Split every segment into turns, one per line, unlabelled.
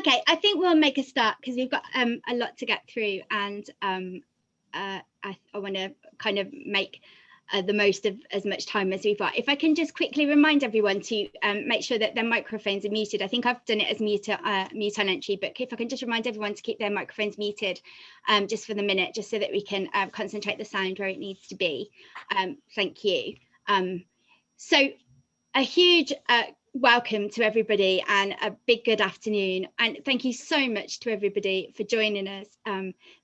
Okay, I think we'll make a start because we've got a lot to get through, and I want to kind of make the most of as much time as we've got. If I can just quickly remind everyone to make sure that their microphones are muted. I think I've done it as mute on entry, but if I can just remind everyone to keep their microphones muted just for the minute, just so that we can concentrate the sound where it needs to be. Thank you. So a huge welcome to everybody and a big good afternoon, and thank you so much to everybody for joining us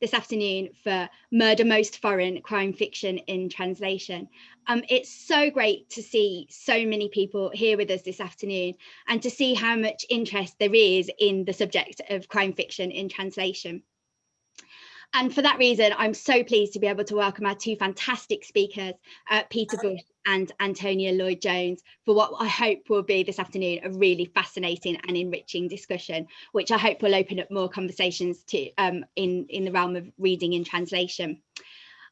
this afternoon for Murder Most Foreign, Crime Fiction in Translation. It's so great to see so many people here with us this afternoon and to see how much interest there is in the subject of crime fiction in translation. And for that reason, I'm so pleased to be able to welcome our two fantastic speakers, Peter Bush and Antonia Lloyd Jones, for what I hope will be this afternoon a really fascinating and enriching discussion, which I hope will open up more conversations to in the realm of reading in translation.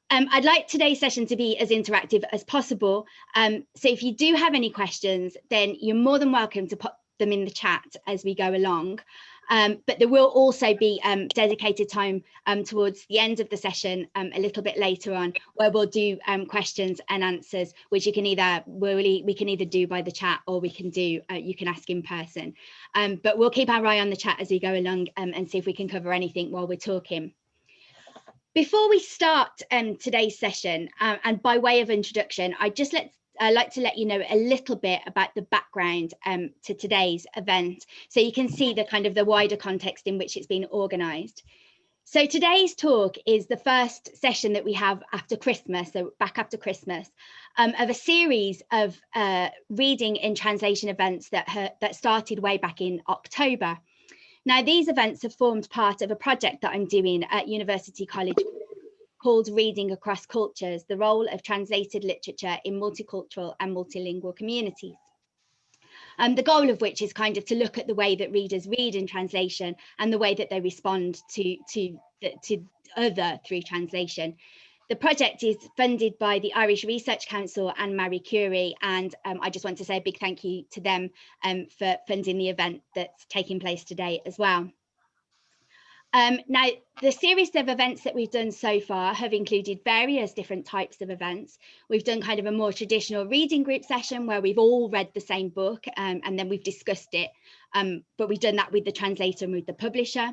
I'd like today's session to be as interactive as possible. So if you do have any questions, then you're more than welcome to put them in the chat as we go along. But there will also be dedicated time towards the end of the session a little bit later on, where we'll do questions and answers, which you can we can either do by the chat, or we can do you can ask in person. But we'll keep our eye on the chat as we go along and see if we can cover anything while we're talking. Before we start today's session, and by way of introduction, I'd like to let you know a little bit about the background to today's event, so you can see the kind of the wider context in which it's been organised. So today's talk is the first session that we have after Christmas, so back after Christmas, of a series of reading in translation events that started way back in October. Now, these events have formed part of a project that I'm doing at University College called Reading Across Cultures, the role of translated literature in multicultural and multilingual communities. The goal of which is kind of to look at the way that readers read in translation and the way that they respond to other through translation. The project is funded by the Irish Research Council and Marie Curie, and I just want to say a big thank you to them for funding the event that's taking place today as well. Now, the series of events that we've done so far have included various different types of events. We've done kind of a more traditional reading group session where we've all read the same book and then we've discussed it, but we've done that with the translator and with the publisher.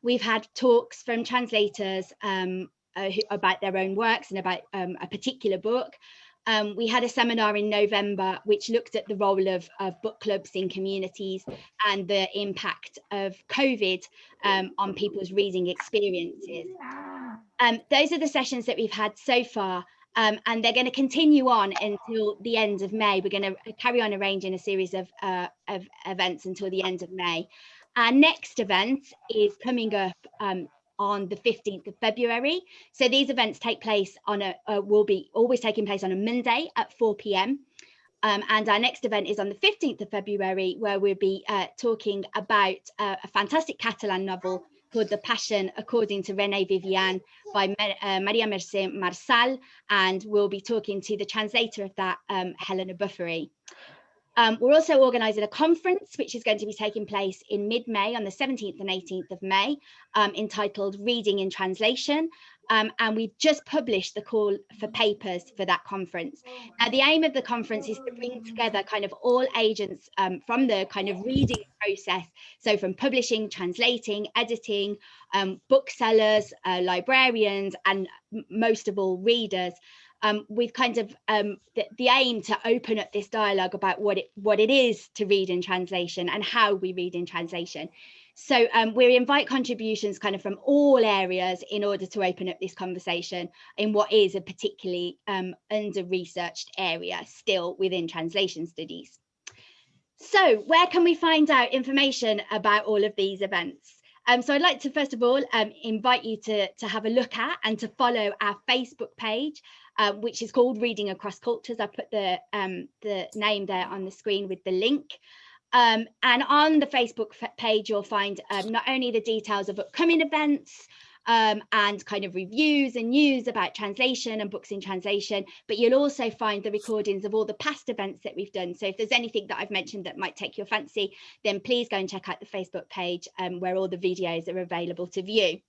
We've had talks from translators about their own works and about a particular book. We had a seminar in November which looked at the role of book clubs in communities and the impact of COVID on people's reading experiences. Those are the sessions that we've had so far, and they're going to continue on until the end of May. We're going to carry on arranging a series of events until the end of May. Our next event is coming up on the 15th of February. So these events take place on will be always taking place on a Monday at 4 p.m. And our next event is on the 15th of February, where we'll be talking about a fantastic Catalan novel called The Passion According to René Vivian by Maria Mercè Marçal, and we'll be talking to the translator of that, Helena Buffery. We're also organising a conference which is going to be taking place in mid-May on the 17th and 18th of May, entitled Reading in Translation, and we've just published the call for papers for that conference. Now, the aim of the conference is to bring together kind of all agents from the kind of reading process, so from publishing, translating, editing, booksellers, librarians, and most of all readers, with kind of the aim to open up this dialogue about what it is to read in translation and how we read in translation. So we invite contributions kind of from all areas in order to open up this conversation in what is a particularly under-researched area still within translation studies. So where can we find out information about all of these events? So I'd like to first of all invite you to have a look at and to follow our Facebook page, which is called Reading Across Cultures. I put the name there on the screen with the link. And on the Facebook page, you'll find not only the details of upcoming events, and kind of reviews and news about translation and books in translation. But you'll also find the recordings of all the past events that we've done. So if there's anything that I've mentioned that might take your fancy, then please go and check out the Facebook page where all the videos are available to view.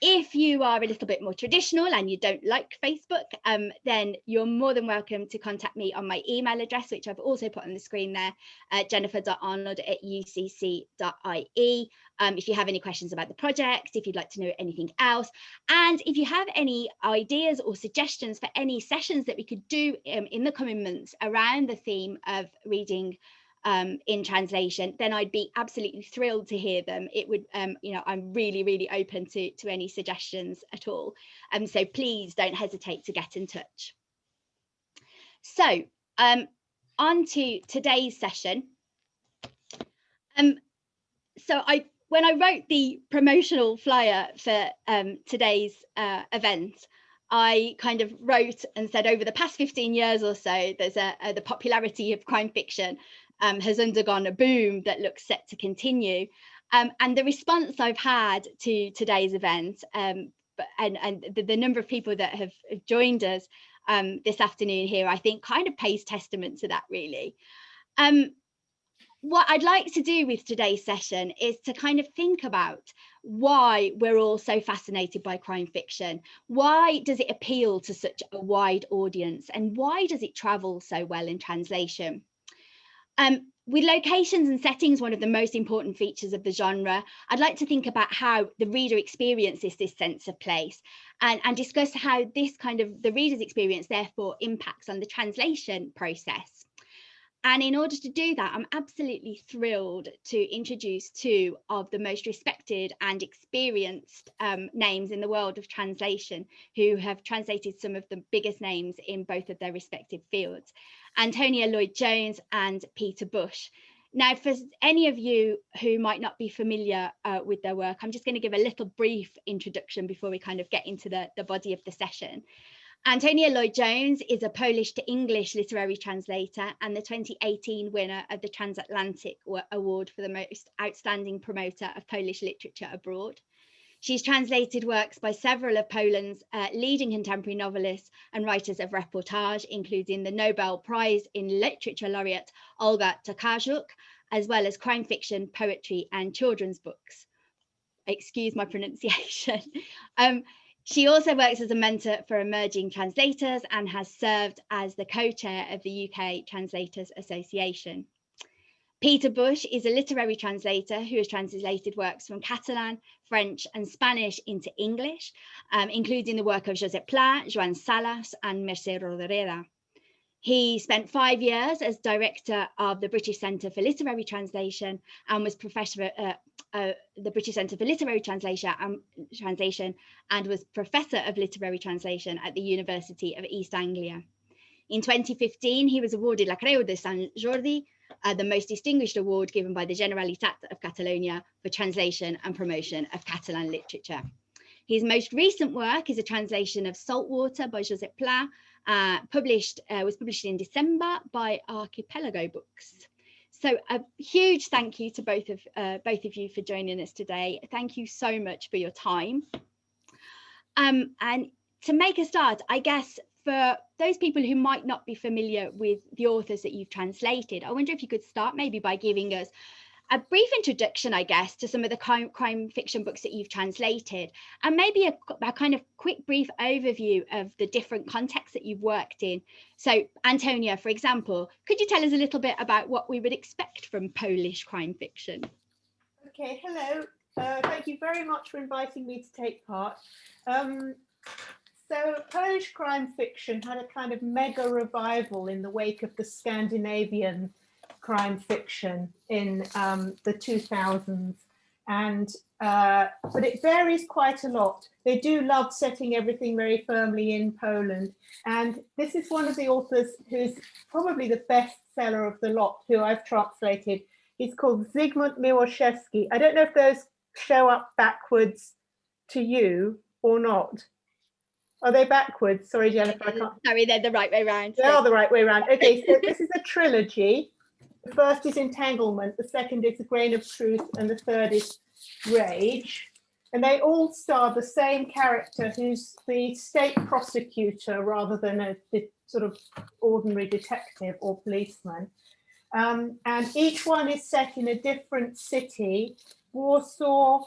If you are a little bit more traditional and you don't like Facebook, then you're more than welcome to contact me on my email address, which I've also put on the screen there, jennifer.arnold@ucc.ie. If you have any questions about the project, if you'd like to know anything else, and if you have any ideas or suggestions for any sessions that we could do in the coming months around the theme of reading in translation, then I'd be absolutely thrilled to hear them. It would, I'm really open to any suggestions at all. So please don't hesitate to get in touch. So on to today's session. When I wrote the promotional flyer for today's event, I kind of wrote and said over the past 15 years or so, there's the popularity of crime fiction has undergone a boom that looks set to continue. And the response I've had to today's event and the number of people that have joined us this afternoon here, I think kind of pays testament to that, really. What I'd like to do with today's session is to kind of think about why we're all so fascinated by crime fiction. Why does it appeal to such a wide audience? And why does it travel so well in translation? With locations and settings one of the most important features of the genre, I'd like to think about how the reader experiences this sense of place and discuss how this kind of the reader's experience therefore impacts on the translation process. And in order to do that, I'm absolutely thrilled to introduce two of the most respected and experienced names in the world of translation who have translated some of the biggest names in both of their respective fields, Antonia Lloyd-Jones and Peter Bush. Now, for any of you who might not be familiar with their work, I'm just going to give a little brief introduction before we kind of get into the body of the session. Antonia Lloyd-Jones is a Polish to English literary translator and the 2018 winner of the Transatlantic Award for the most outstanding promoter of Polish literature abroad. She's translated works by several of Poland's leading contemporary novelists and writers of reportage, including the Nobel Prize in Literature laureate Olga Tokarczuk, as well as crime fiction, poetry and children's books. Excuse my pronunciation. She also works as a mentor for emerging translators and has served as the co-chair of the UK Translators Association. Peter Bush is a literary translator who has translated works from Catalan, French and Spanish into English, including the work of Josep Pla, Joan Salas and Mercè Rodoreda. He spent 5 years as director of the British Centre for Literary Translation and was professor the British Centre for Literary Translation and was Professor of Literary Translation at the University of East Anglia. In 2015, he was awarded la Creu de Sant Jordi, the most distinguished award given by the Generalitat of Catalonia for translation and promotion of Catalan literature. His most recent work is a translation of Saltwater by Josep Pla, was published in December by Archipelago Books. So a huge thank you to both of you for joining us today. Thank you so much for your time. And to make a start, I guess for those people who might not be familiar with the authors that you've translated, I wonder if you could start maybe by giving us a brief introduction, I guess, to some of the crime fiction books that you've translated, and maybe a kind of quick brief overview of the different contexts that you've worked in. So, Antonia, for example, could you tell us a little bit about what we would expect from Polish crime fiction?
Okay, hello. Thank you very much for inviting me to take part. So Polish crime fiction had a kind of mega revival in the wake of the Scandinavian crime fiction in the 2000s, and but it varies quite a lot. They do love setting everything very firmly in Poland, and this is one of the authors who's probably the best seller of the lot who I've translated. He's called Zygmunt Miłoszewski. I don't know if those show up backwards to you or not. Are they backwards? Sorry, Jennifer, I can't.
Sorry, they're the right way around.
They are the right way around. Okay, so this is a trilogy. The first is Entanglement, the second is A Grain of Truth, and the third is Rage. And they all star the same character who's the state prosecutor rather than a sort of ordinary detective or policeman. And each one is set in a different city: Warsaw,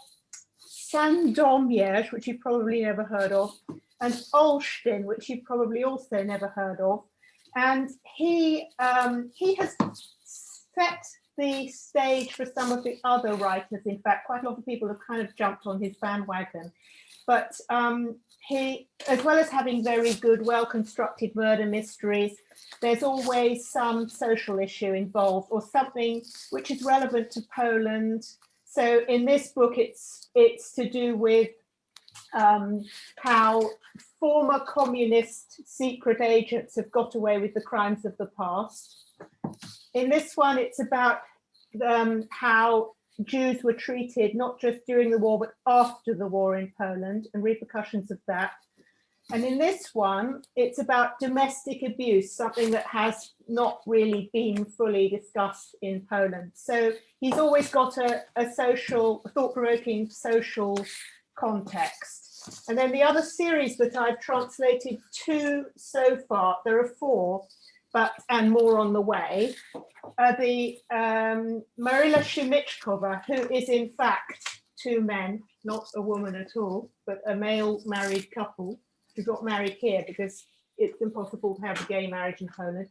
Sandomierz, which you've probably never heard of, and Olsztyn, which you've probably also never heard of. And he has set the stage for some of the other writers. In fact, quite a lot of people have kind of jumped on his bandwagon. But he, as well as having very good, well-constructed murder mysteries, there's always some social issue involved or something which is relevant to Poland. So in this book, it's to do with how former communist secret agents have got away with the crimes of the past. In this one, it's about how Jews were treated, not just during the war, but after the war in Poland and repercussions of that. And in this one, it's about domestic abuse, something that has not really been fully discussed in Poland. So he's always got a thought-provoking social context. And then the other series that I've translated 2 so far, there are 4, and more on the way, the Marila Shimichkova, who is in fact 2 men, not a woman at all, but a male married couple who got married here because it's impossible to have a gay marriage in Poland.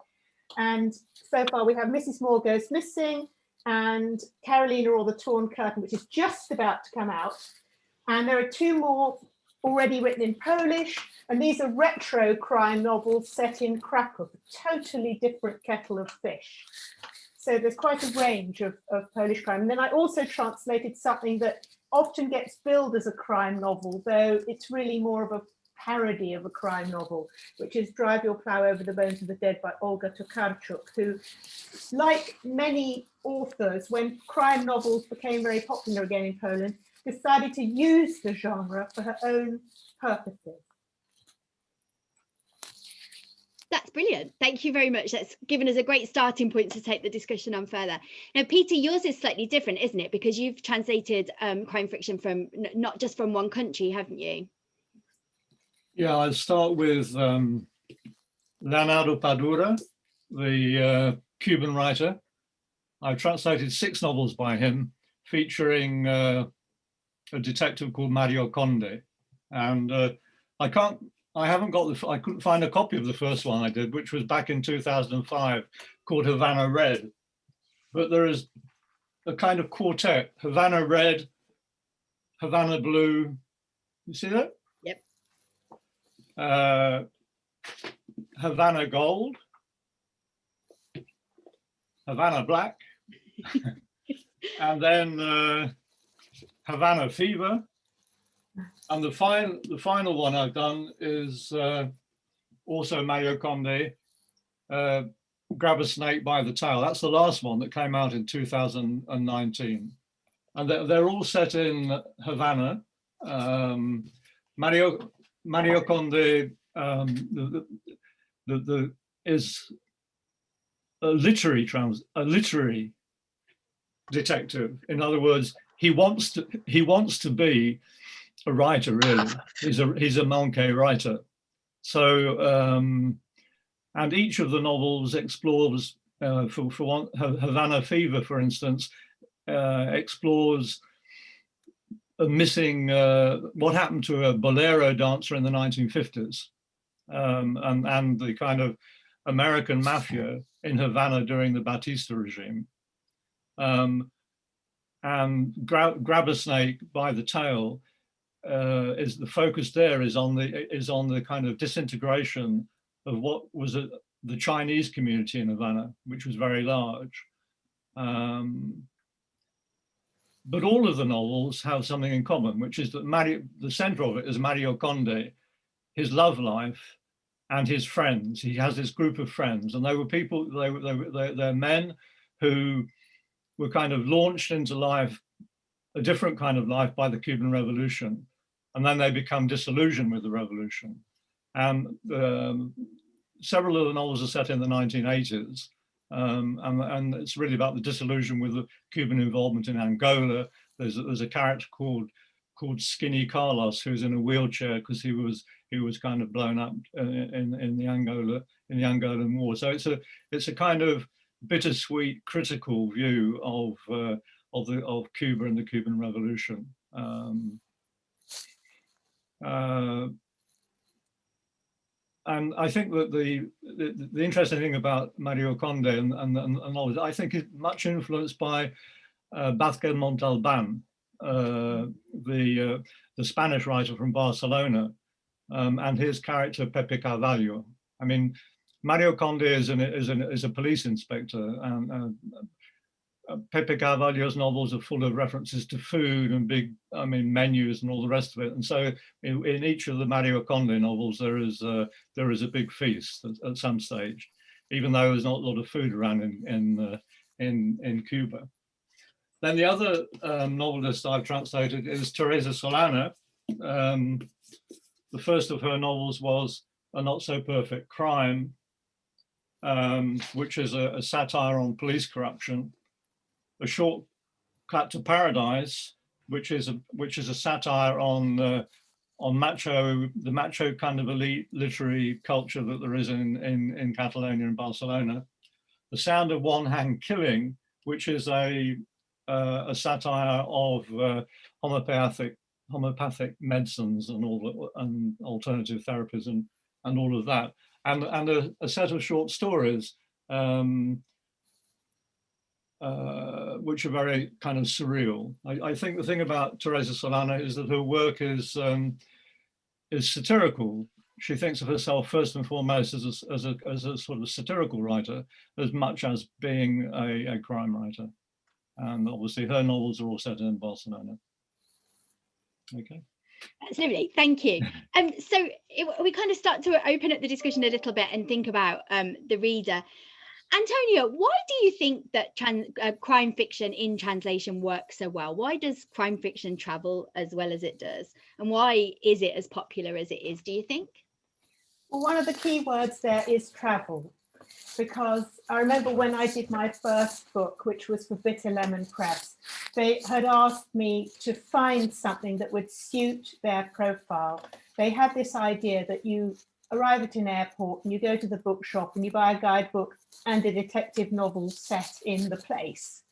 And so far we have Mrs. Moore Goes Missing and Carolina or the Torn Curtain, which is just about to come out. And there are 2 more already written in Polish, and these are retro crime novels set in Krakow, a totally different kettle of fish. So there's quite a range of Polish crime. And then I also translated something that often gets billed as a crime novel, though it's really more of a parody of a crime novel, which is Drive Your Plough Over the Bones of the Dead by Olga Tokarczuk, who, like many authors, when crime novels became very popular again in Poland, decided to use the genre for her own purposes.
That's brilliant. Thank you very much. That's given us a great starting point to take the discussion on further. Now, Peter, yours is slightly different, isn't it? Because you've translated crime fiction from not just from one country, haven't you?
Yeah, I'll start with Leonardo Padura, the Cuban writer. I've translated 6 novels by him, featuring a detective called Mario Conde, and I couldn't find a copy of the first one I did, which was back in 2005, called Havana Red. But there is a kind of quartet: Havana Red, Havana Blue. You see that?
Yep.
Havana Gold, Havana Black, and then Havana Fever, and the final one I've done is also Mario Conde, Grab a Snake by the Tail. That's the last one that came out in 2019, and they're all set in Havana. Mario Conde is a literary detective. In other words, he wants to be a writer, really. He's a manqué writer. So and each of the novels explores, for one, Havana Fever, for instance, explores a missing, what happened to a bolero dancer in the 1950s, and the kind of American mafia in Havana during the Batista regime. And Grab a Snake by the Tail is the focus there is on the kind of disintegration of what was the Chinese community in Havana, which was very large. But all of the novels have something in common, which is that the center of it is Mario Conde, his love life, and his friends. He has this group of friends, and they were people. They're men who were kind of launched into life, a different kind of life, by the Cuban Revolution, and then they become disillusioned with the revolution. And several of the novels are set in the 1980s. And it's really about the disillusion with the Cuban involvement in Angola. There's a character called called Skinny Carlos, who's in a wheelchair because he was kind of blown up in the Angolan War. So it's a kind of bittersweet, critical view of Cuba and the Cuban Revolution. And I think that the interesting thing about Mario Conde and knowledge, I think, is much influenced by Vázquez Montalbán, the Spanish writer from Barcelona, and his character Pepe Carvalho. I mean, Mario Conde is a police inspector, and Pepe Carvalho's novels are full of references to food and big, menus and all the rest of it. And so, in each of the Mario Conde novels, there is a big feast at some stage, even though there's not a lot of food around in Cuba. Then the other novelist I've translated is Teresa Solana. The first of her novels was A Not So Perfect Crime, which is a satire on police corruption. A Short Cut to Paradise, which is a satire on the macho kind of elite literary culture that there is in Catalonia and Barcelona. The Sound of One Hand Killing, which is a satire of homeopathic medicines and alternative therapies and all of that, and a set of short stories which are very kind of surreal. I think the thing about Teresa Solana is that her work is satirical. She thinks of herself first and foremost as a sort of satirical writer, as much as being a crime writer. And obviously her novels are all set in Barcelona. Okay.
Absolutely, thank you. So we kind of start to open up the discussion a little bit and think about the reader. Antonia, why do you think that crime fiction in translation works so well? Why does crime fiction travel as well as it does? And why is it as popular as it is, do you think?
Well, one of the key words there is travel, because I remember when I did my first book, which was for Bitter Lemon Press, they had asked me to find something that would suit their profile. They had this idea that you arrive at an airport and you go to the bookshop and you buy a guidebook and a detective novel set in the place.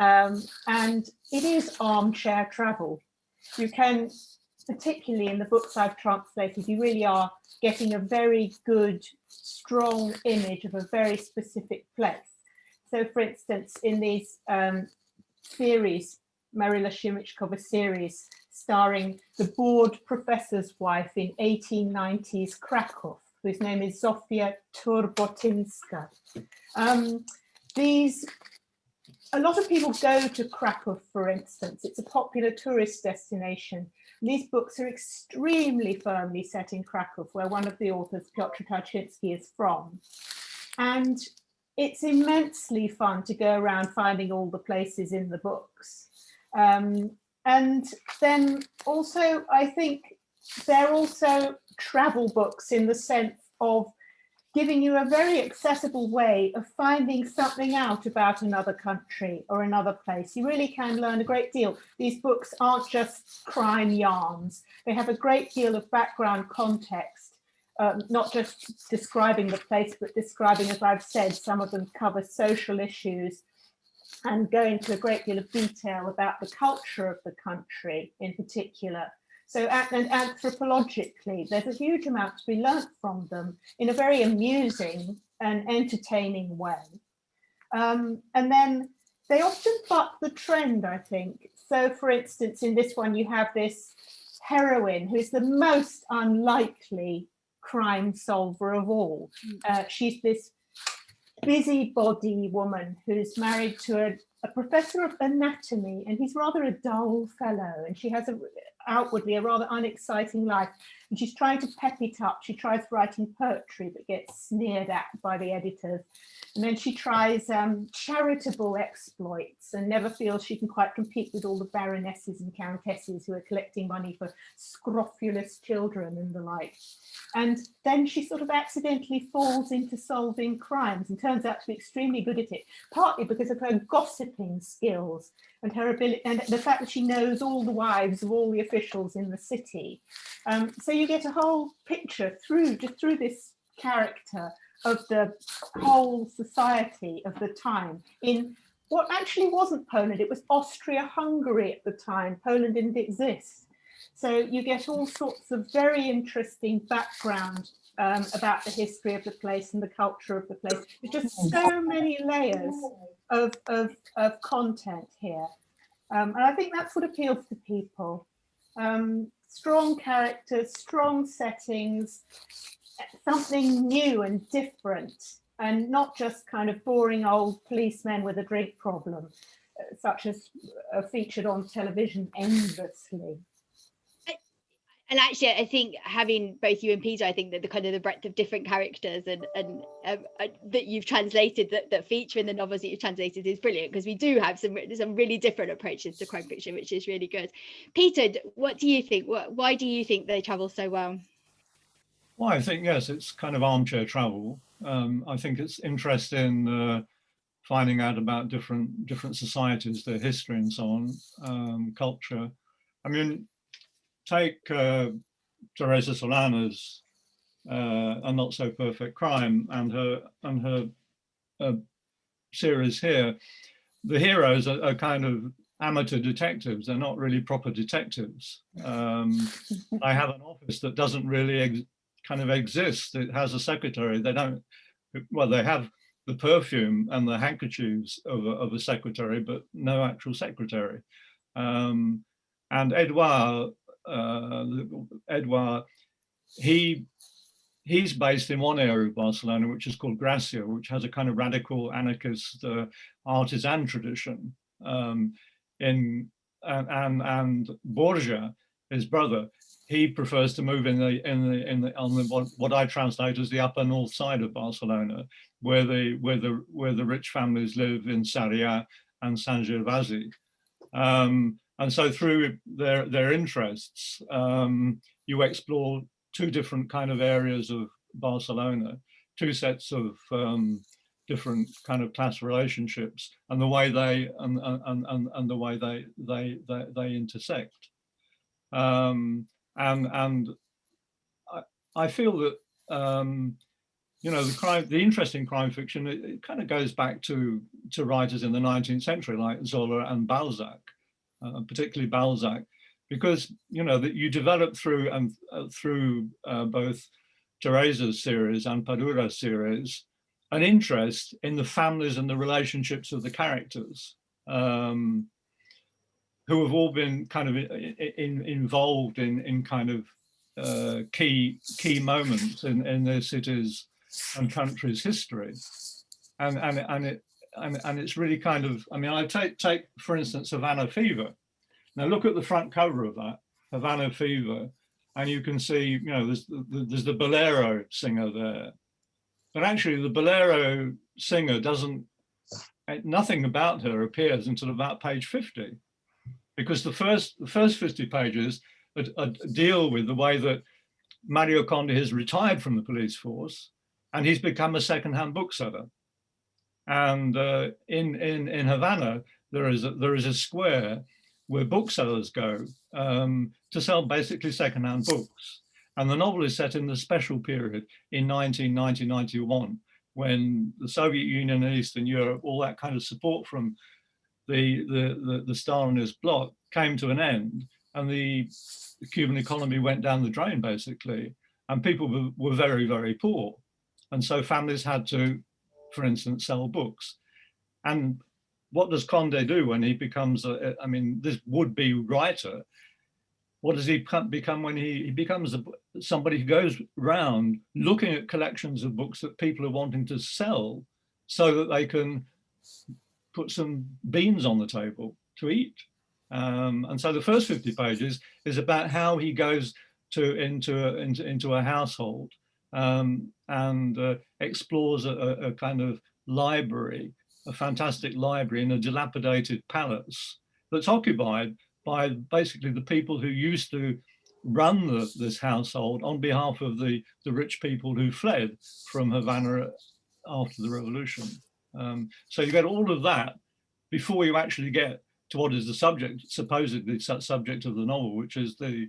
And it is armchair travel. You can, particularly in the books I've translated, you really are getting a very good, strong image of a very specific place. So for instance, in these series, Marila Shimichkova series, starring the bored professor's wife in 1890s Krakow, whose name is Zofia Turbotinska. A lot of people go to Krakow, for instance. It's a popular tourist destination. These books are extremely firmly set in Krakow, where one of the authors, Piotr Tarczynski, is from. And it's immensely fun to go around finding all the places in the books. And then also, I think they're also travel books in the sense of giving you a very accessible way of finding something out about another country or another place. You really can learn a great deal. These books aren't just crime yarns. They have a great deal of background context, not just describing the place, but describing, as I've said, some of them cover social issues and go into a great deal of detail about the culture of the country in particular. So and anthropologically, there's a huge amount to be learnt from them in a very amusing and entertaining way. And then they often buck the trend, I think. So for instance, in this one, you have this heroine who's the most unlikely crime solver of all. She's this busybody woman who's married to a professor of anatomy, and he's rather a dull fellow, and she has outwardly a rather unexciting life, and she's trying to pep it up. She tries writing poetry but gets sneered at by the editors, and then she tries charitable exploits and never feels she can quite compete with all the baronesses and countesses who are collecting money for scrofulous children and the like. And then she sort of accidentally falls into solving crimes and turns out to be extremely good at it, partly because of her gossip gossiping skills and her ability, and the fact that she knows all the wives of all the officials in the city. So you get a whole picture through this character of the whole society of the time in what actually wasn't Poland. It was Austria-Hungary at the time. Poland didn't exist. So you get all sorts of very interesting background about the history of the place and the culture of the place. There's just so many layers of content here. And I think that's what appeals to people. Strong characters, strong settings, something new and different, and not just kind of boring old policemen with a drink problem, such as are featured on television endlessly.
And actually, I think having both you and Peter, I think that the kind of the breadth of different characters and that you've translated that feature in the novels that you've translated is brilliant, because we do have some really different approaches to crime fiction, which is really good. Peter, what do you think? Why do you think they travel so well?
Well, I think, yes, it's kind of armchair travel. I think it's interesting finding out about different societies, their history and so on, culture. I mean, take Teresa Solana's A Not So Perfect Crime and her series here. The heroes are kind of amateur detectives. They're not really proper detectives. I have an office that doesn't really kind of exist. It has a secretary. They don't, well, they have the perfume and the handkerchiefs of a secretary, but no actual secretary. And Edouard, he's based in one area of Barcelona, which is called Gracia, which has a kind of radical anarchist artisan tradition. And Borja, his brother, he prefers to move on what I translate as the upper north side of Barcelona, where the rich families live in Sarrià and Sant Gervasi. And so through their interests, you explore two different kind of areas of Barcelona, two sets of different kind of class relationships, and the way they and the way they intersect. And I feel that you know, the interesting crime fiction, it kind of goes back to writers in the 19th century like Zola and Balzac. Particularly Balzac, because you know that you develop through both Teresa's series and Padura's series an interest in the families and the relationships of the characters, who have all been kind of involved in kind of key moments in their cities and countries' history, and it's really kind of, I mean, I take for instance Havana Fever. Now look at the front cover of that, Havana Fever, and you can see, you know, there's the bolero singer there, but actually the bolero singer nothing about her appears until about page 50, because the first 50 pages deal with the way that Mario Conde has retired from the police force and he's become a second-hand bookseller. And in Havana, there is a square where booksellers go to sell basically secondhand books. And the novel is set in the special period in 1990-91, when the Soviet Union and Eastern Europe, all that kind of support from the Stalinist bloc came to an end, and the Cuban economy went down the drain basically, and people were very, very poor. And so families had to, for instance, sell books. And what does Conde do when he becomes, this would-be writer? What does he become when he becomes somebody who goes around looking at collections of books that people are wanting to sell so that they can put some beans on the table to eat? And so the first 50 pages is about how he goes into a household and explores a kind of library, a fantastic library in a dilapidated palace that's occupied by basically the people who used to run this household on behalf of the rich people who fled from Havana after the revolution. So you get all of that before you actually get to what is the subject, supposedly subject of the novel, which is the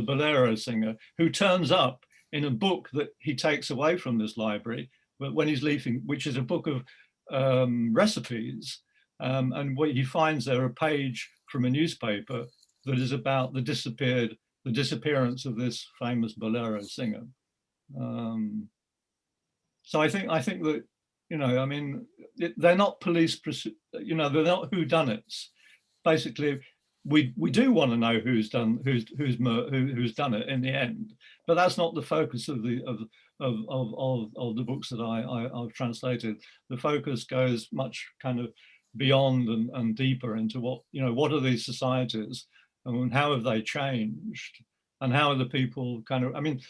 bolero singer, who turns up in a book that he takes away from this library when he's leaving, which is a book of recipes, and what he finds there a page from a newspaper that is about the disappearance of this famous bolero singer. So I think that, you know, I mean, they're not police, you know, they're not whodunits. Basically, we do want to know who's done it in the end, but that's not the focus of the books that I've translated. The focus goes much kind of beyond and deeper into what, you know, what are these societies and how have they changed, and how are the people kind of, I mean,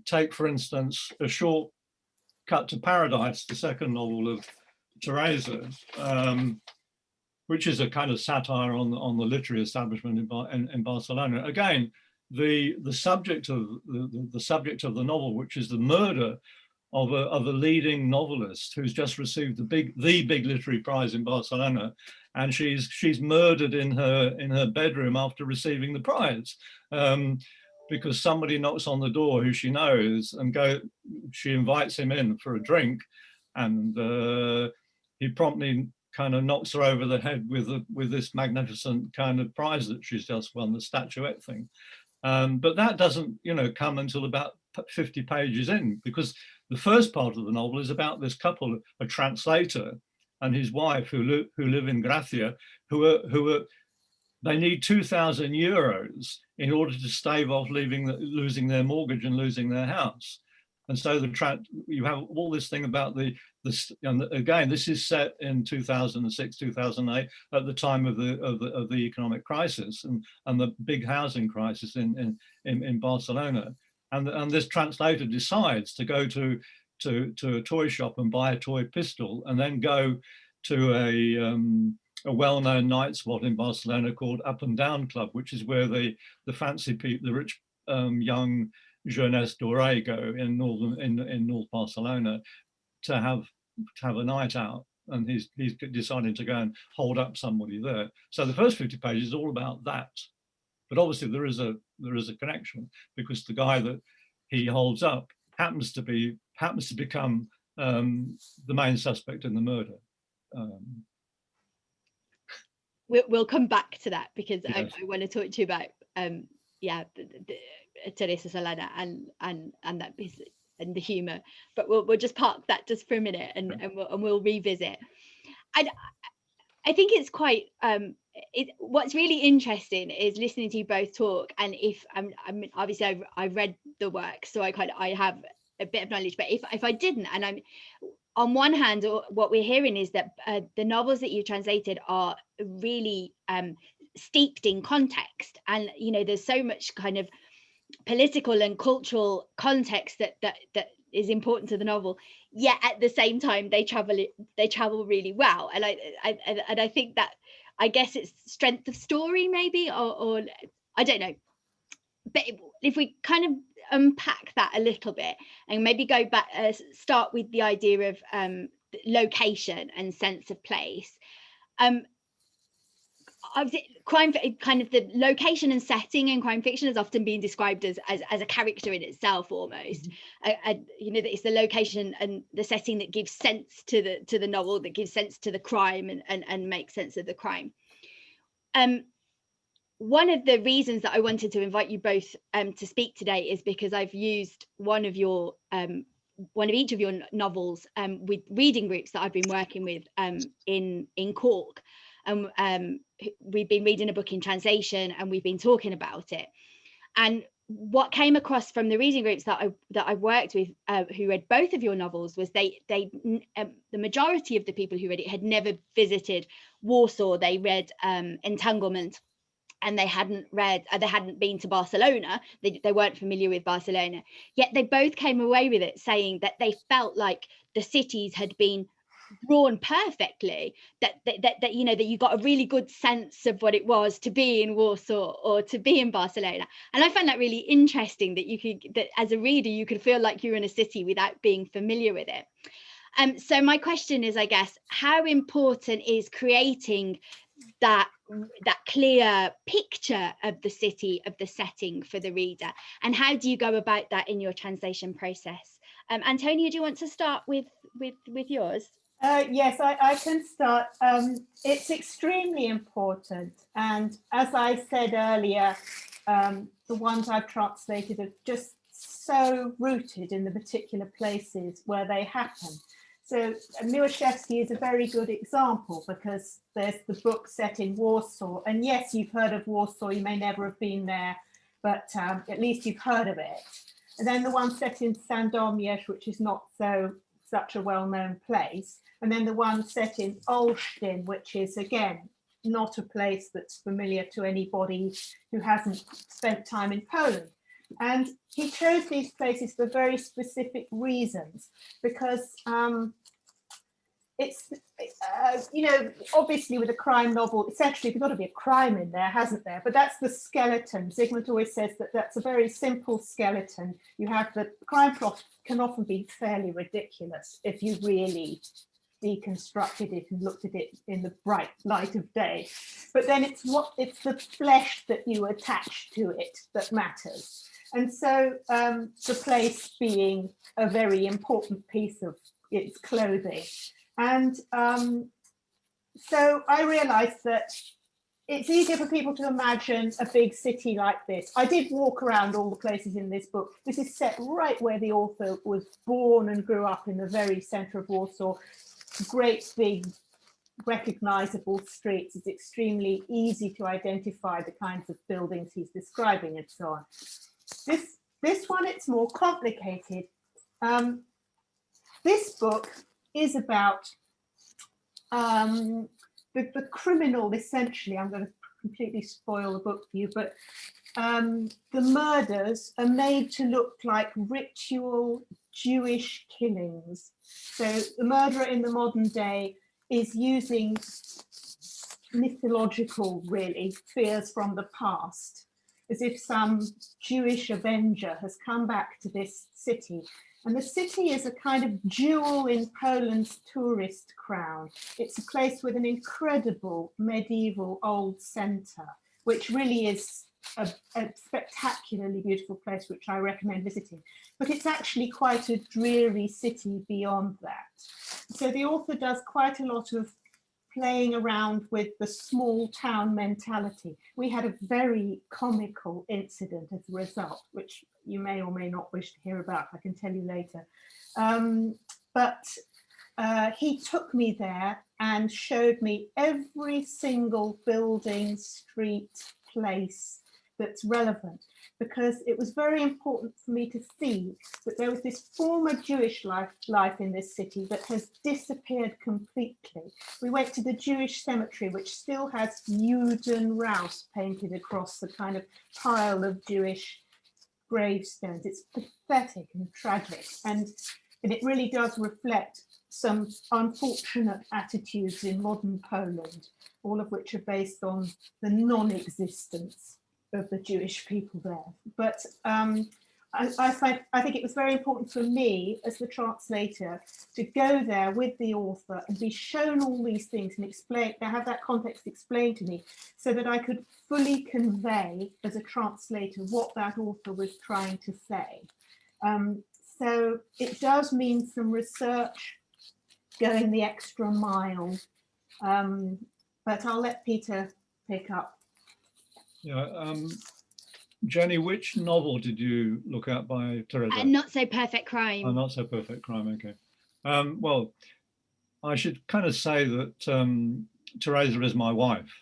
take for instance A Short Cut to Paradise, the second novel of Teresa, which is a kind of satire on the literary establishment in Barcelona. Again, the subject of the novel, which is the murder of a leading novelist who's just received the big literary prize in Barcelona, and she's murdered in her bedroom after receiving the prize, because somebody knocks on the door who she knows, and she invites him in for a drink, and he promptly kind of knocks her over the head with this magnificent kind of prize that she's just won, the statuette thing. But that doesn't, you know, come until about 50 pages in, because the first part of the novel is about this couple, a translator and his wife, who live in Gracia, who they need 2,000 euros in order to stave off losing their mortgage and losing their house. And so you have all this thing about and again, this is set in 2006, 2008, at the time of the economic crisis and the big housing crisis in Barcelona. And this translator decides to go to a toy shop and buy a toy pistol, and then go to a well-known night spot in Barcelona called Up and Down Club, which is where the fancy people, the rich young jeunesse dorée go in North Barcelona to have a night out, and he's deciding to go and hold up somebody there. So the first 50 pages is all about that, but obviously there is a connection, because the guy that he holds up happens to become the main suspect in the murder.
We'll come back to that, because
yes.
I want to talk to you about Teresa Solana and that piece and the humor, but we'll just park that just for a minute, and we'll revisit. I think it's quite what's really interesting is listening to you both talk, and if I mean, obviously I've read the work, so I have a bit of knowledge, but if I didn't, and I'm on one hand, what we're hearing is that the novels that you translated are really steeped in context, and you know, there's so much kind of political and cultural context that is important to the novel, yet at the same time they travel really well, and I think that, I guess it's strength of story maybe, or I don't know, but if we kind of unpack that a little bit and maybe go back, start with the idea of location and sense of place. Crime, kind of the location and setting in crime fiction has often been described as a character in itself almost. You know, that it's the location and the setting that gives sense to the novel, that gives sense to the crime and makes sense of the crime. One of the reasons that I wanted to invite you both to speak today is because I've used one of each of your novels with reading groups that I've been working with in Cork. We've been reading a book in translation, and we've been talking about it. And what came across from the reading groups that I worked with, who read both of your novels, was the majority of the people who read it had never visited Warsaw. They read Entanglement, and they hadn't been to Barcelona. They weren't familiar with Barcelona. Yet they both came away with it saying that they felt like the cities had been drawn perfectly, that you know, that you got a really good sense of what it was to be in Warsaw or to be in Barcelona. And I found that really interesting, that as a reader you could feel like you're in a city without being familiar with it. So my question is, I guess, how important is creating that clear picture of the city, of the setting for the reader, and how do you go about that in your translation process? Antonia, do you want to start with yours?
Yes, I can start. It's extremely important, and as I said earlier, the ones I've translated are just so rooted in the particular places where they happen. So Miłoszewski is a very good example, because there's the book set in Warsaw, and yes, you've heard of Warsaw, you may never have been there, but at least you've heard of it. And then the one set in Sandomierz, which is not such a well-known place, and then the one set in Olsztyn, which is again not a place that's familiar to anybody who hasn't spent time in Poland. And he chose these places for very specific reasons, because it's, you know, obviously with a crime novel, essentially there's got to be a crime in there, hasn't there? But that's the skeleton. Zygmunt always says that that's a very simple skeleton. You have the crime plot can often be fairly ridiculous if you really deconstructed it and looked at it in the bright light of day. But then it's the flesh that you attach to it that matters. And so the place being a very important piece of its clothing. And so I realized that it's easier for people to imagine a big city like this. I did walk around all the places in this book. This is set right where the author was born and grew up, in the very center of Warsaw. Great big recognizable streets. It's extremely easy to identify the kinds of buildings he's describing and so on. This one, it's more complicated. This book is about the criminal, essentially. I'm going to completely spoil the book for you, but the murders are made to look like ritual Jewish killings. So the murderer in the modern day is using mythological, really, fears from the past, as if some Jewish avenger has come back to this city. And the city is a kind of jewel in Poland's tourist crown. It's a place with an incredible medieval old centre, which really is a spectacularly beautiful place, which I recommend visiting. But it's actually quite a dreary city beyond that. So the author does quite a lot of playing around with the small town mentality. We had a very comical incident as a result, which you may or may not wish to hear about. I can tell you later. But he took me there and showed me every single building, street, place that's relevant, because it was very important for me to see that there was this former Jewish life in this city that has disappeared completely. We went to the Jewish cemetery, which still has Juden Raus painted across the kind of pile of Jewish gravestones. It's pathetic and tragic, and it really does reflect some unfortunate attitudes in modern Poland, all of which are based on the non-existence of the Jewish people there. But I think it was very important for me as the translator to go there with the author and be shown all these things and explain, to have that context explained to me, so that I could fully convey as a translator what that author was trying to say. So it does mean some research, going the extra mile, but I'll let Peter pick up.
Yeah, Jenny, which novel did you look at by Teresa?
Not So Perfect Crime.
Oh, Not So Perfect Crime, okay. Well, I should kind of say that Teresa is my wife.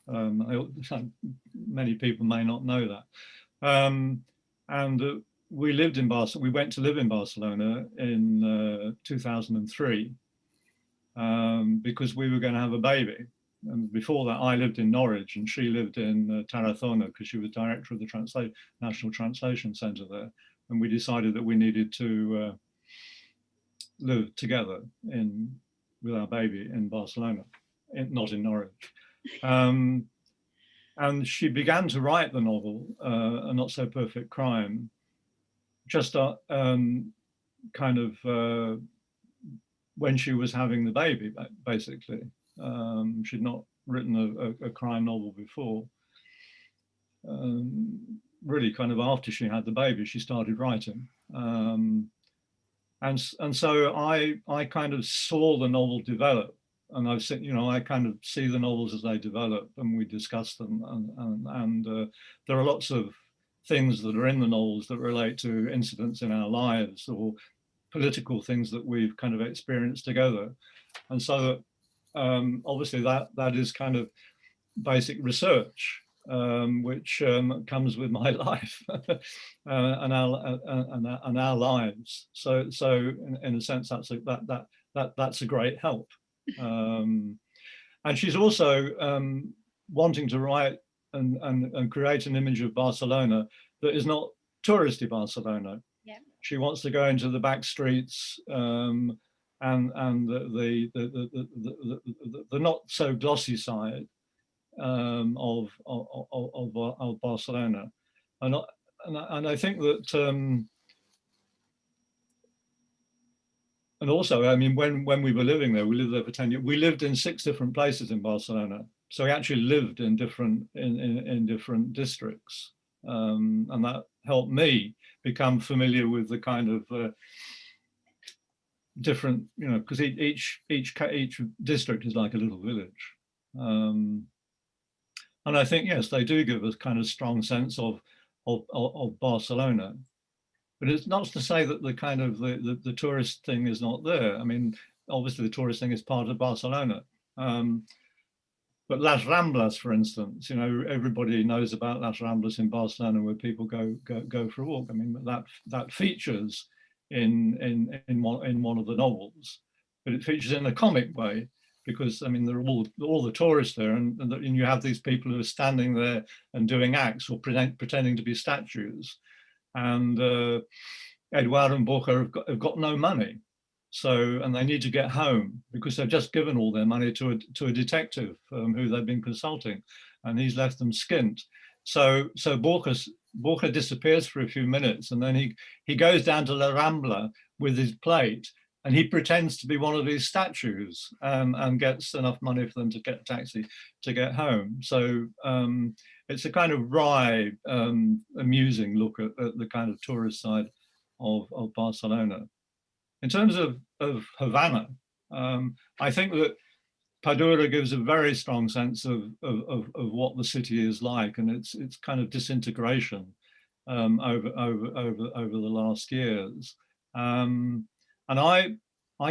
Many people may not know that. And we lived in Barcelona. We went to live in Barcelona in 2003 because we were going to have a baby. And before that, I lived in Norwich and she lived in Tarazona, because she was director of the National Translation Centre there. And we decided that we needed to live together with our baby in Barcelona, not in Norwich. And she began to write the novel, A Not So Perfect Crime, just kind of when she was having the baby, basically. She'd not written a crime novel before. Really kind of after she had the baby, she started writing. And so I kind of saw the novel develop, and I've seen, you know, I kind of see the novels as they develop, and we discuss them, and there are lots of things that are in the novels that relate to incidents in our lives or political things that we've kind of experienced together. And so obviously that is kind of basic research, which comes with my life and our lives. So in a sense, that's a great help. And she's also wanting to write and create an image of Barcelona that is not touristy Barcelona.
Yeah.
She wants to go into the back streets and the not so glossy side of Barcelona, and I think that and also, I mean, when we were living there, we lived there for 10 years. We lived in 6 different places in Barcelona, so we actually lived in different districts, and that helped me become familiar with the kind of different, you know, because each district is like a little village. And I think, yes, they do give us kind of strong sense of Barcelona, but it's not to say that the kind of the tourist thing is not there. I mean, obviously the tourist thing is part of Barcelona, but Las Ramblas, for instance, you know, everybody knows about Las Ramblas in Barcelona, where people go for a walk. I mean, that features in one of the novels, but it features in a comic way, because I mean, there are all the tourists there, and you have these people who are standing there and doing acts or pretending to be statues, and Eduard and Borja have got no money, so, and they need to get home because they've just given all their money to a detective who they've been consulting, and he's left them skint. So Borja disappears for a few minutes, and then he goes down to La Rambla with his plate, and he pretends to be one of these statues, and gets enough money for them to get a taxi to get home. So it's a kind of wry, amusing look at the kind of tourist side of Barcelona. In terms of Havana, I think that Padura gives a very strong sense of what the city is like, and its kind of disintegration over the last years. And I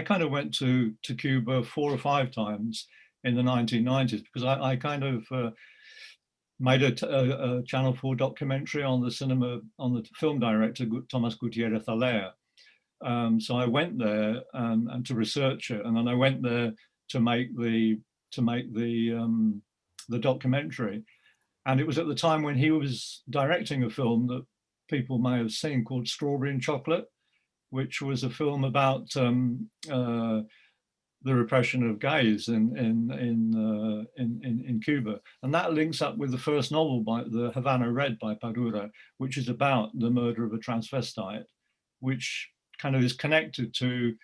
kind of went to Cuba 4 or 5 times in the 1990s, because I kind of made a Channel 4 documentary on the film director Thomas Gutierrez Allaire. So I went there and to research it, and then I went there to make the documentary. And it was at the time when he was directing a film that people may have seen called Strawberry and Chocolate, which was a film about the repression of gays in Cuba, and that links up with the first novel by the Havana Red by Padura, which is about the murder of a transvestite, which kind of is connected to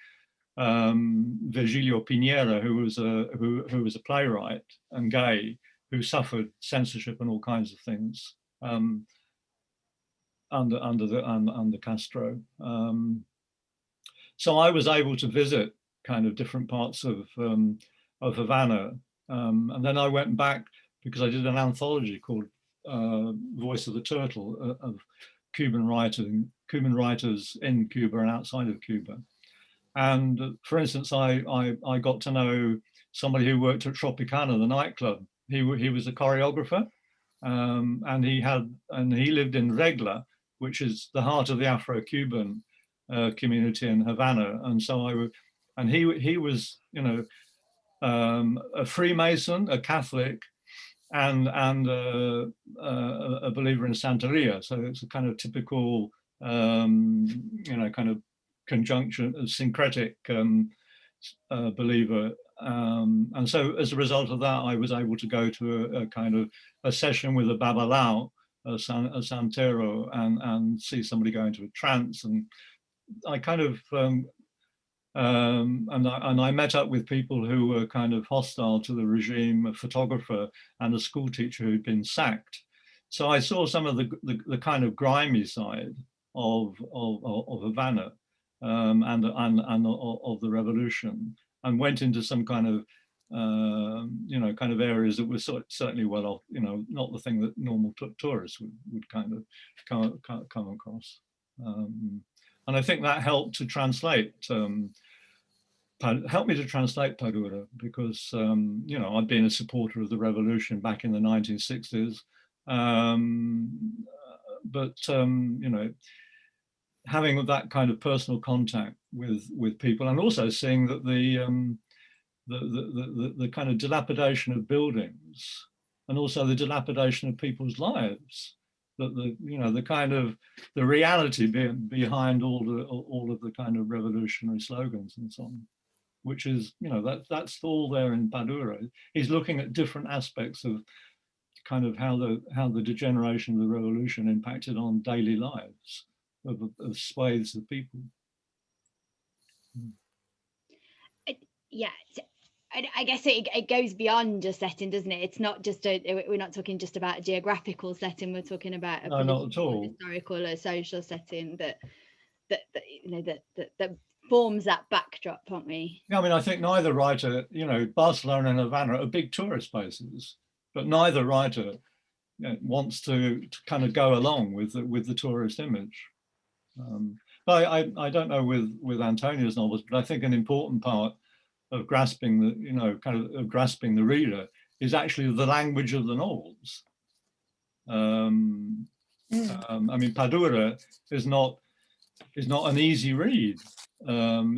Virgilio Piñera, who was a playwright and gay, who suffered censorship and all kinds of things under Castro. So I was able to visit kind of different parts of Havana, and then I went back because I did an anthology called Voice of the Turtle of Cuban writers in Cuba and outside of Cuba. And for instance, I got to know somebody who worked at Tropicana, the nightclub. He was a choreographer, and he lived in Regla, which is the heart of the Afro-Cuban community in Havana. And so he was, you know, a Freemason, a Catholic, and a believer in Santeria. So it's a kind of typical, you know, kind of conjunction, syncretic believer. And so as a result of that, I was able to go to a kind of a session with a Babalao, a Santero, and see somebody go into a trance. And I kind of And I met up with people who were kind of hostile to the regime, a photographer and a school teacher who'd been sacked. So I saw some of the kind of grimy side of Havana and of the revolution, and went into some kind of kind of areas that were certainly well off, not the thing that normal tourists would kind of come across. And I think that helped to translate, helped me to translate Padura, because, I'd been a supporter of the revolution back in the 1960s. Having that kind of personal contact with people, and also seeing that the kind of dilapidation of buildings, and also the dilapidation of people's lives, that the kind of the reality behind all of the kind of revolutionary slogans and so on, which is, that's all there in Padura. He's looking at different aspects of kind of how the degeneration of the revolution impacted on daily lives of swathes of people.
Yeah, I guess it goes beyond just setting, doesn't it? It's not just we're not talking just about a geographical setting. We're talking about a
not at all.
Historical or social setting that forms that backdrop, aren't we?
Yeah, I mean, I think neither writer, Barcelona and Havana are big tourist places, but neither writer wants to kind of go along with the tourist image. But I don't know with Antonia's novels, but I think an important part of grasping grasping the reader is actually the language of the novels. I mean, Padura is not an easy read.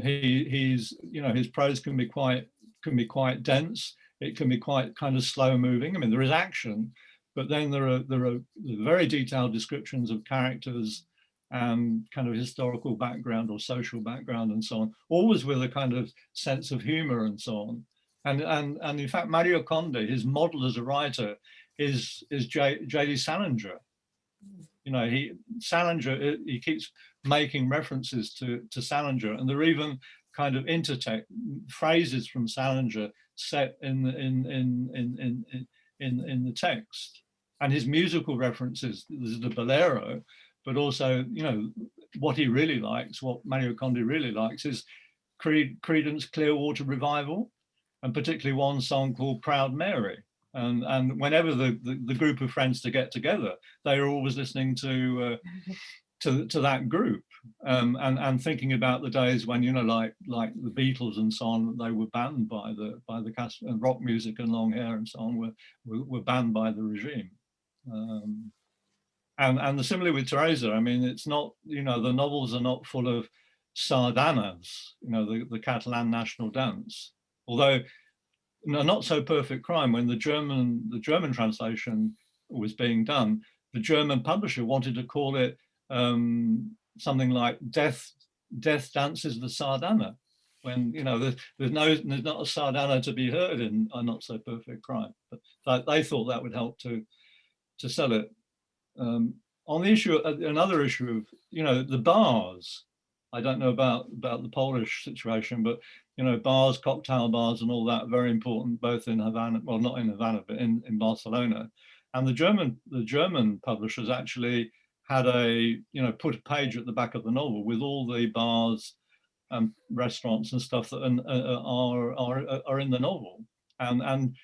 His prose can be quite dense. It can be quite kind of slow moving. I mean, there is action, but then there are very detailed descriptions of characters and kind of historical background or social background and so on, always with a kind of sense of humor and so on. And in fact, Mario Conde, his model as a writer is J.D. Salinger. Salinger, he keeps making references to Salinger, and there are even kind of intertext phrases from Salinger set in the text. And his musical references, there's the bolero, but also, what he really likes, what Mario Conde really likes is Creedence Clearwater Revival, and particularly one song called Proud Mary. And whenever the group of friends to get together, they are always listening to that group, and thinking about the days when, like the Beatles and so on, they were banned by the and rock music and long hair and so on were banned by the regime. And similarly with Teresa, I mean, it's not, the novels are not full of sardanas, the Catalan national dance. Although Not So Perfect Crime, when the German translation was being done, the German publisher wanted to call it something like Death Dances the Sardana, when there's not a sardana to be heard in A Not So Perfect Crime. But they thought that would help to sell it. On the issue, another issue of the bars. I don't know about the Polish situation, but bars, cocktail bars, and all that, very important, both in Havana, well, not in Havana, but in Barcelona. And the German publishers actually had put a page at the back of the novel with all the bars and restaurants and stuff that are in the novel. And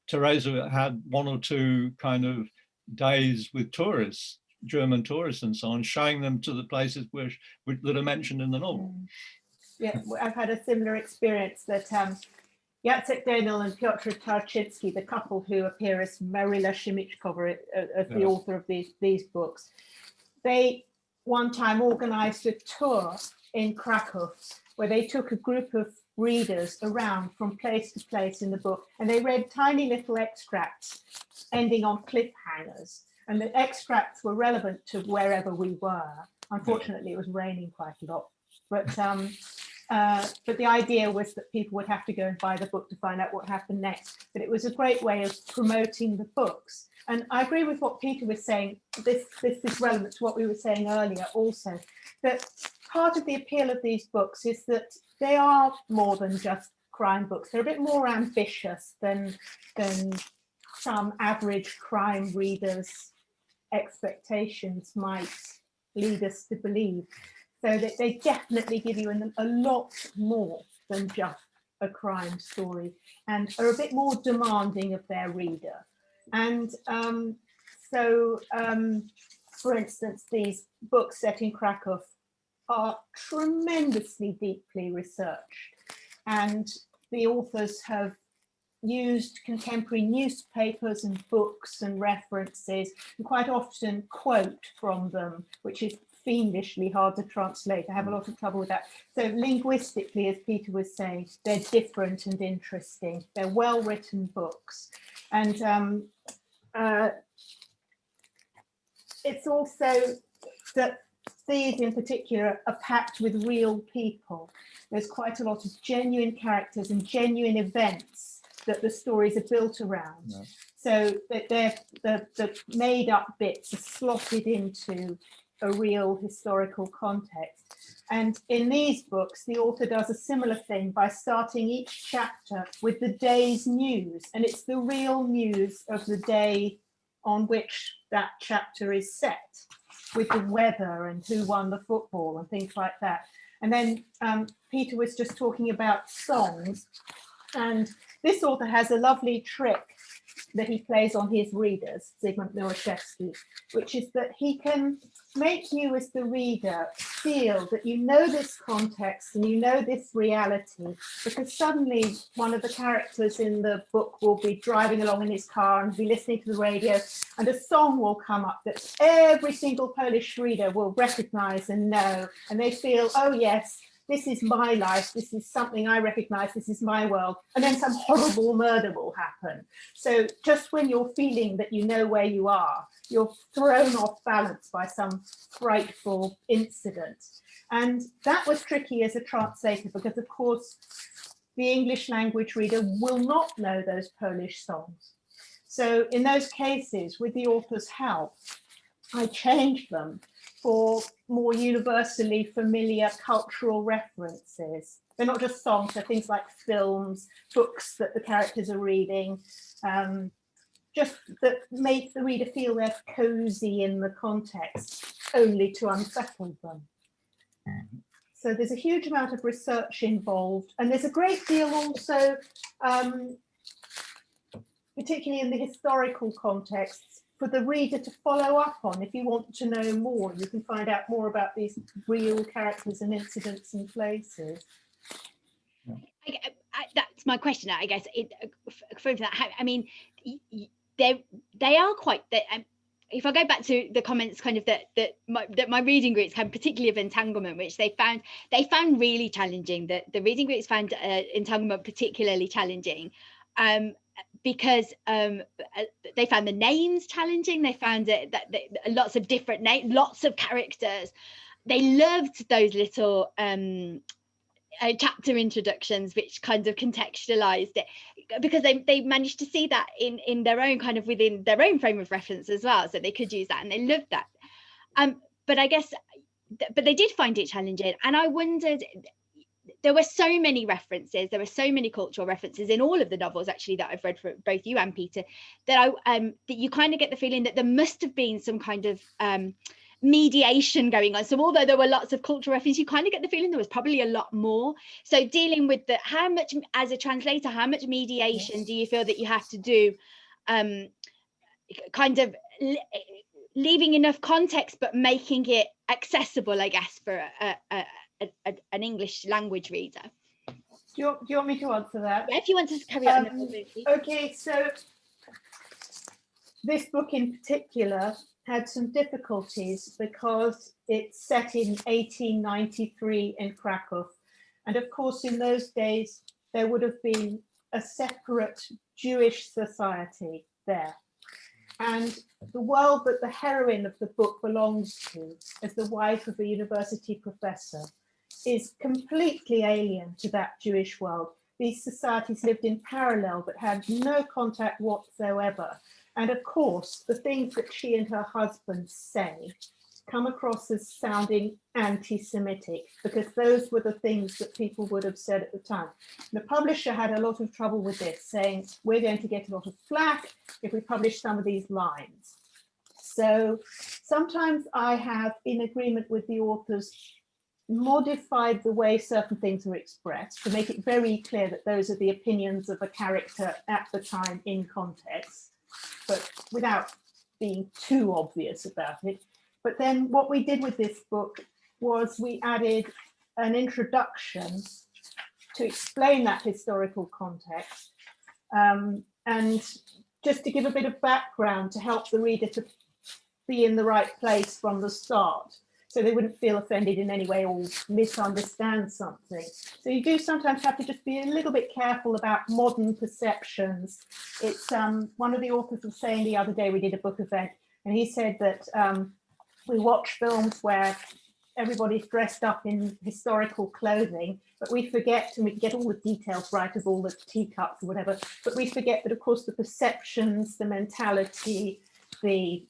Teresa had one or two kind of days with tourists, German tourists and so on, showing them to the places that are mentioned in the novel.
Yeah, I've had a similar experience that Jacek Daniel and Piotr Tarczyński, the couple who appear as Maryla Szymczkova, as the author of these books, they one time organized a tour in Krakow where they took a group of readers around from place to place in the book, and they read tiny little extracts ending on cliffhangers, and the extracts were relevant to wherever we were. Unfortunately, it was raining quite a lot, but the idea was that people would have to go and buy the book to find out what happened next. But it was a great way of promoting the books. And I agree with what Peter was saying. This is relevant to what we were saying earlier also, that part of the appeal of these books is that they are more than just crime books. They're a bit more ambitious than some average crime readers' expectations might lead us to believe. So that they definitely give you a lot more than just a crime story, and are a bit more demanding of their reader. And for instance, these books set in Krakow are tremendously deeply researched, and the authors have used contemporary newspapers and books and references, and quite often quote from them, which is fiendishly hard to translate. I have a lot of trouble with that. So linguistically, as Peter was saying, they're different and interesting. They're well-written books. And it's also that these in particular are packed with real people. There's quite a lot of genuine characters and genuine events that the stories are built around. Yeah. So that the made up bits are slotted into a real historical context. And in these books, the author does a similar thing by starting each chapter with the day's news. And it's the real news of the day on which that chapter is set, with the weather and who won the football and things like that. And then Peter was just talking about songs. And this author has a lovely trick that he plays on his readers, Zygmunt Miłoszewski, which is that he can make you as the reader feel that you know this context and you know this reality, because suddenly one of the characters in the book will be driving along in his car and be listening to the radio, and a song will come up that every single Polish reader will recognize and know, and they feel, oh yes, this is my life, this is something I recognize, this is my world, and then some horrible murder will happen. So just when you're feeling that you know where you are, you're thrown off balance by some frightful incident. And that was tricky as a translator, because of course, the English language reader will not know those Polish songs. So in those cases, with the author's help, I changed them for more universally familiar cultural references. They're not just songs, they're things like films, books that the characters are reading, just that make the reader feel they're cozy in the context, only to unsettle them. So there's a huge amount of research involved, and there's a great deal also, particularly in the historical contexts, for the reader to follow up on. If you want to know more, you can find out more about these real characters and incidents and places.
That's my question, I guess. For that, I mean, they are quite. If I go back to the comments, kind of that my reading groups, kind of particularly of entanglement, which they found really challenging. That the reading groups found entanglement particularly challenging. Because they found the names challenging. They found that lots of different names, lots of characters. They loved those little chapter introductions, which kind of contextualized it, because they managed to see that in their own kind of within their own frame of reference as well. So they could use that, and they loved that. But I guess, but they did find it challenging, and I wondered. There were so many references, there were so many cultural references in all of the novels actually that I've read for both you and Peter, that that you kind of get the feeling that there must have been some kind of mediation going on. So although there were lots of cultural references, you kind of get the feeling there was probably a lot more. So dealing with how much, as a translator, how much mediation do you feel that you have to do, kind of leaving enough context but making it accessible, I guess, for an English language reader?
Do you want me to answer that?
Yeah, if you want to carry on.
Okay, so this book in particular had some difficulties because it's set in 1893 in Krakow. And of course, in those days, there would have been a separate Jewish society there. And the world that the heroine of the book belongs to, as the wife of a university professor, is completely alien to that Jewish world. These societies lived in parallel but had no contact whatsoever. And of course, the things that she and her husband say come across as sounding anti-Semitic, because those were the things that people would have said at the time. The publisher had a lot of trouble with this, saying we're going to get a lot of flack if we publish some of these lines. So sometimes I have, in agreement with the authors, modified the way certain things were expressed to make it very clear that those are the opinions of a character at the time in context, but without being too obvious about it. But then what we did with this book was we added an introduction to explain that historical context, and just to give a bit of background to help the reader to be in the right place from the start, so they wouldn't feel offended in any way or misunderstand something. So you do sometimes have to just be a little bit careful about modern perceptions. It's one of the authors was saying the other day, we did a book event, and he said that we watch films where everybody's dressed up in historical clothing, but we forget, and we get all the details right of all the teacups or whatever, but we forget that, of course, the perceptions, the mentality, the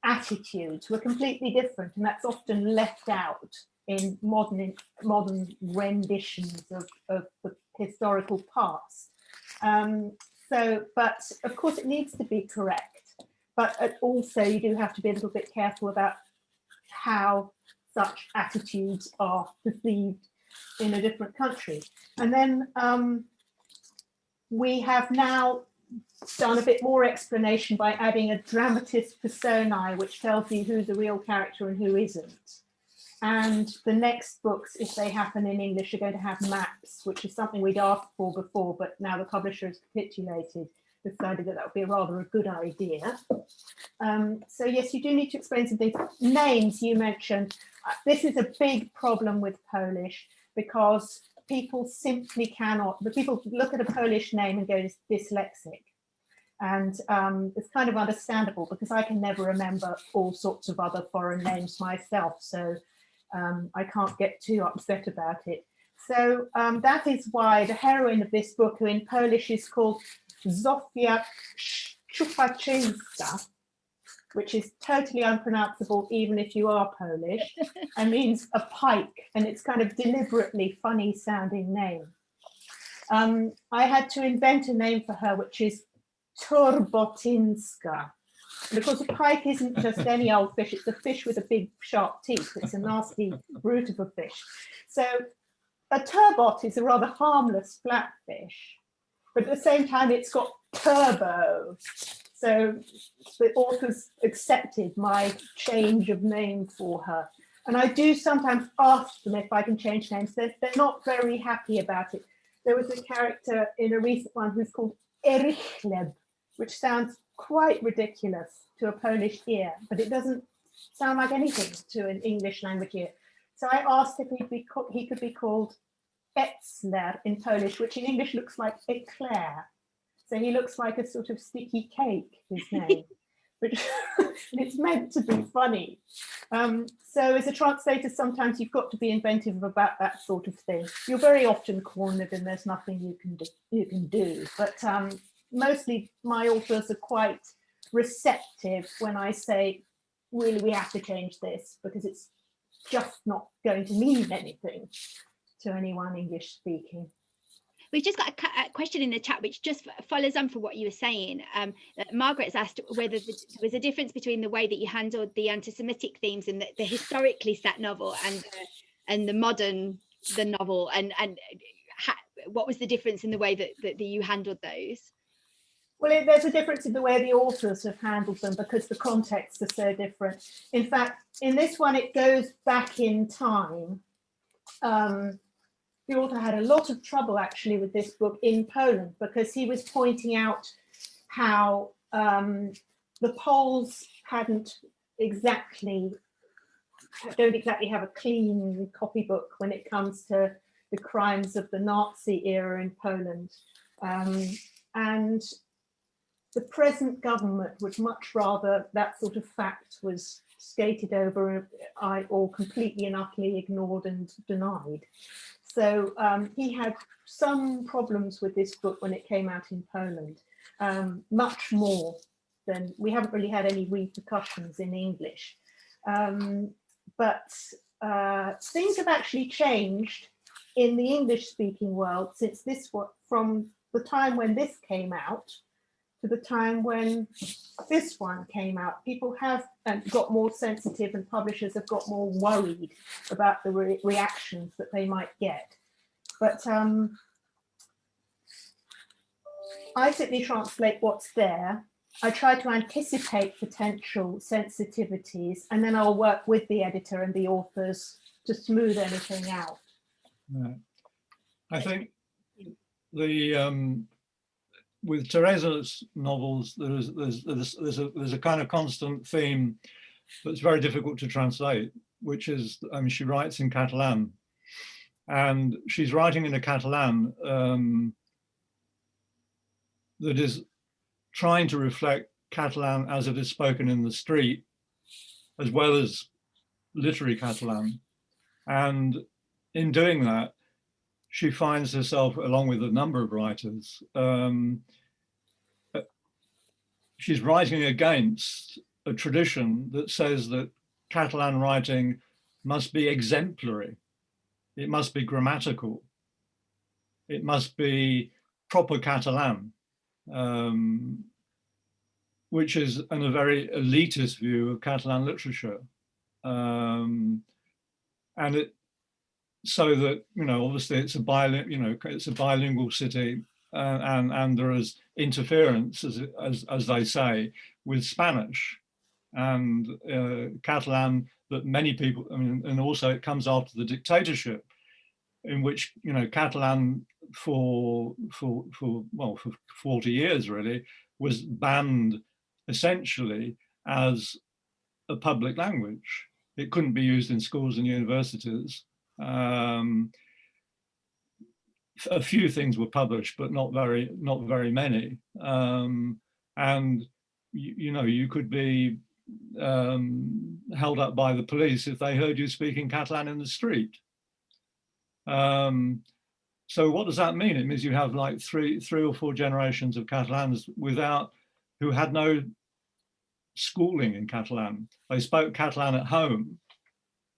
attitudes were completely different, and that's often left out in modern renditions of the historical past. But of course it needs to be correct, but also you do have to be a little bit careful about how such attitudes are perceived in a different country. And then we have now done a bit more explanation by adding a dramatis personae, which tells you who's a real character and who isn't. And the next books, if they happen in English, are going to have maps, which is something we'd asked for before, but now the publisher has capitulated, decided that that would be rather a good idea. So yes, you do need to explain some things. Names you mentioned. This is a big problem with Polish, because people simply cannot, but people look at a Polish name and go dyslexic. And it's kind of understandable, because I can never remember all sorts of other foreign names myself, so I can't get too upset about it. So that is why the heroine of this book, who in Polish is called Zofia Szczupaczyńska, which is totally unpronounceable even if you are Polish, and means a pike, and it's kind of deliberately funny sounding name. I had to invent a name for her, which is Turbotynska, because a pike isn't just any old fish, it's a fish with a big sharp teeth. It's a nasty brute of a fish. So a turbot is a rather harmless flat fish, but at the same time it's got turbo. So the authors accepted my change of name for her. And I do sometimes ask them if I can change names. They're not very happy about it. There was a character in a recent one who's called Erichleb, which sounds quite ridiculous to a Polish ear, but it doesn't sound like anything to an English language ear. So I asked if he could be called Etzler in Polish, which in English looks like eclair. So he looks like a sort of sticky cake, his name, which it's meant to be funny. So as a translator, sometimes you've got to be inventive about that sort of thing. You're very often cornered and there's nothing you can do. But mostly my authors are quite receptive when I say, really, we have to change this, because it's just not going to mean anything to anyone English speaking.
We've just got a question in the chat which just follows on from what you were saying. Margaret's asked whether there was a difference between the way that you handled the anti-Semitic themes in the historically set novel and the modern novel, and what was the difference in the way that you handled those?
Well, there's a difference in the way the authors have handled them, because the contexts are so different. In fact, in this one, it goes back in time. The author had a lot of trouble actually with this book in Poland, because he was pointing out how the Poles don't exactly have a clean copybook when it comes to the crimes of the Nazi era in Poland. And the present government would much rather that sort of fact was skated over or completely and utterly ignored and denied. So he had some problems with this book when it came out in Poland, much more than, we haven't really had any repercussions in English. But things have actually changed in the English-speaking world since from the time when this came out to the time when this one came out. People have got more sensitive, and publishers have got more worried about the reactions that they might get. But I simply translate what's there. I try to anticipate potential sensitivities, and then I'll work with the editor and the authors to smooth anything out.
Right. I think with Teresa's novels, there's a kind of constant theme that's very difficult to translate, which is, I mean, she writes in Catalan, and she's writing in a Catalan that is trying to reflect Catalan as it is spoken in the street, as well as literary Catalan. And in doing that, she finds herself, along with a number of writers, she's writing against a tradition that says that Catalan writing must be exemplary. It must be grammatical. It must be proper Catalan, which is a very elitist view of Catalan literature. And it, so that, you know, obviously it's a bilingual city, and there is interference, as they say, with Spanish and Catalan that many people, I mean, and also it comes after the dictatorship, in which, you know, Catalan for 40 years really was banned essentially as a public language. It couldn't be used in schools and universities. A few things were published, but not very many. And you know, you could be held up by the police if they heard you speaking Catalan in the street. So what does that mean? It means you have like three or four generations of Catalans who had no schooling in Catalan. They spoke Catalan at home,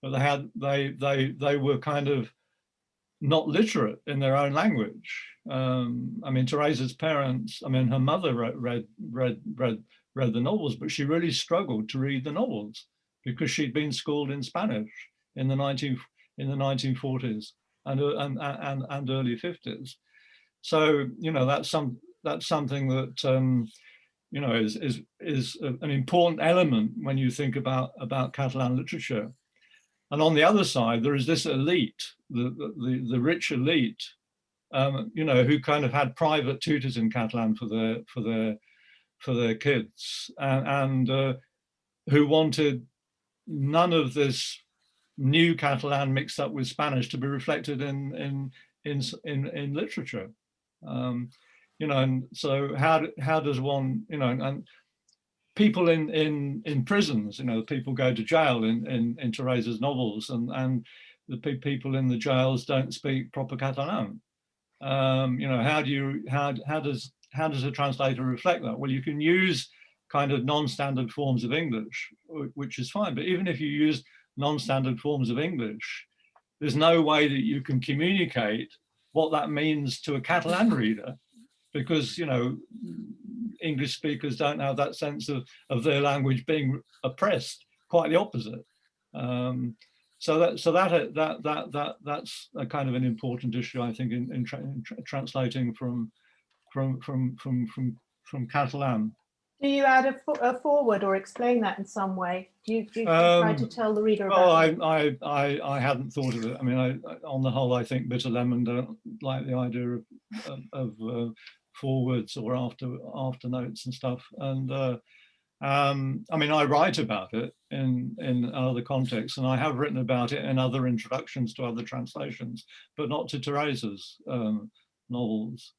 but they were kind of not literate in their own language. I mean, Teresa's parents, I mean, her mother read the novels, but she really struggled to read the novels because she'd been schooled in Spanish in the 1940s and early 50s. So, you know, that's something that you know, is an important element when you think about Catalan literature. And on the other side, there is this elite, the rich elite, you know, who kind of had private tutors in Catalan for their kids, and who wanted none of this new Catalan mixed up with Spanish to be reflected in literature. You know, and so how does one, you know, and people in prisons, you know, people go to jail in Teresa's novels, and the people in the jails don't speak proper Catalan. You know, how does a translator reflect that? Well, you can use kind of non-standard forms of English, which is fine. But even if you use non-standard forms of English, there's no way that you can communicate what that means to a Catalan reader, because, you know, English speakers don't have that sense of their language being oppressed. Quite the opposite. So that's a kind of an important issue, I think, in translating from Catalan.
Do you add a forward or explain that in some way? Do you try to tell the reader about it?
I hadn't thought of it. I mean, on the whole, I think Bitter Lemon don't like the idea of forwards or after notes and stuff. And I mean, I write about it in other contexts, and I have written about it in other introductions to other translations, but not to Teresa's novels.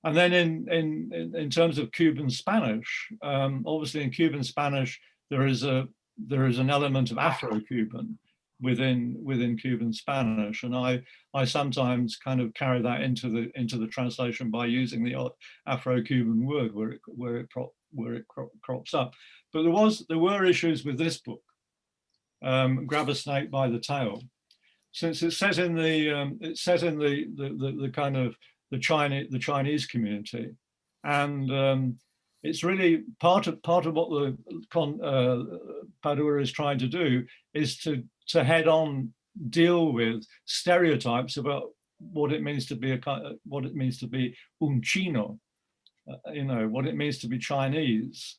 And then in terms of Cuban Spanish, obviously in Cuban Spanish there is an element of Afro-Cuban within Cuban Spanish, and I sometimes kind of carry that into the translation by using the odd Afro-Cuban word where it crops up. But there were issues with this book, grab a snake by the tail. Since it's set in the kind of the Chinese community, and it's really part of what the Padura is trying to do is to head on deal with stereotypes about what it means to be un chino, what it means to be Chinese.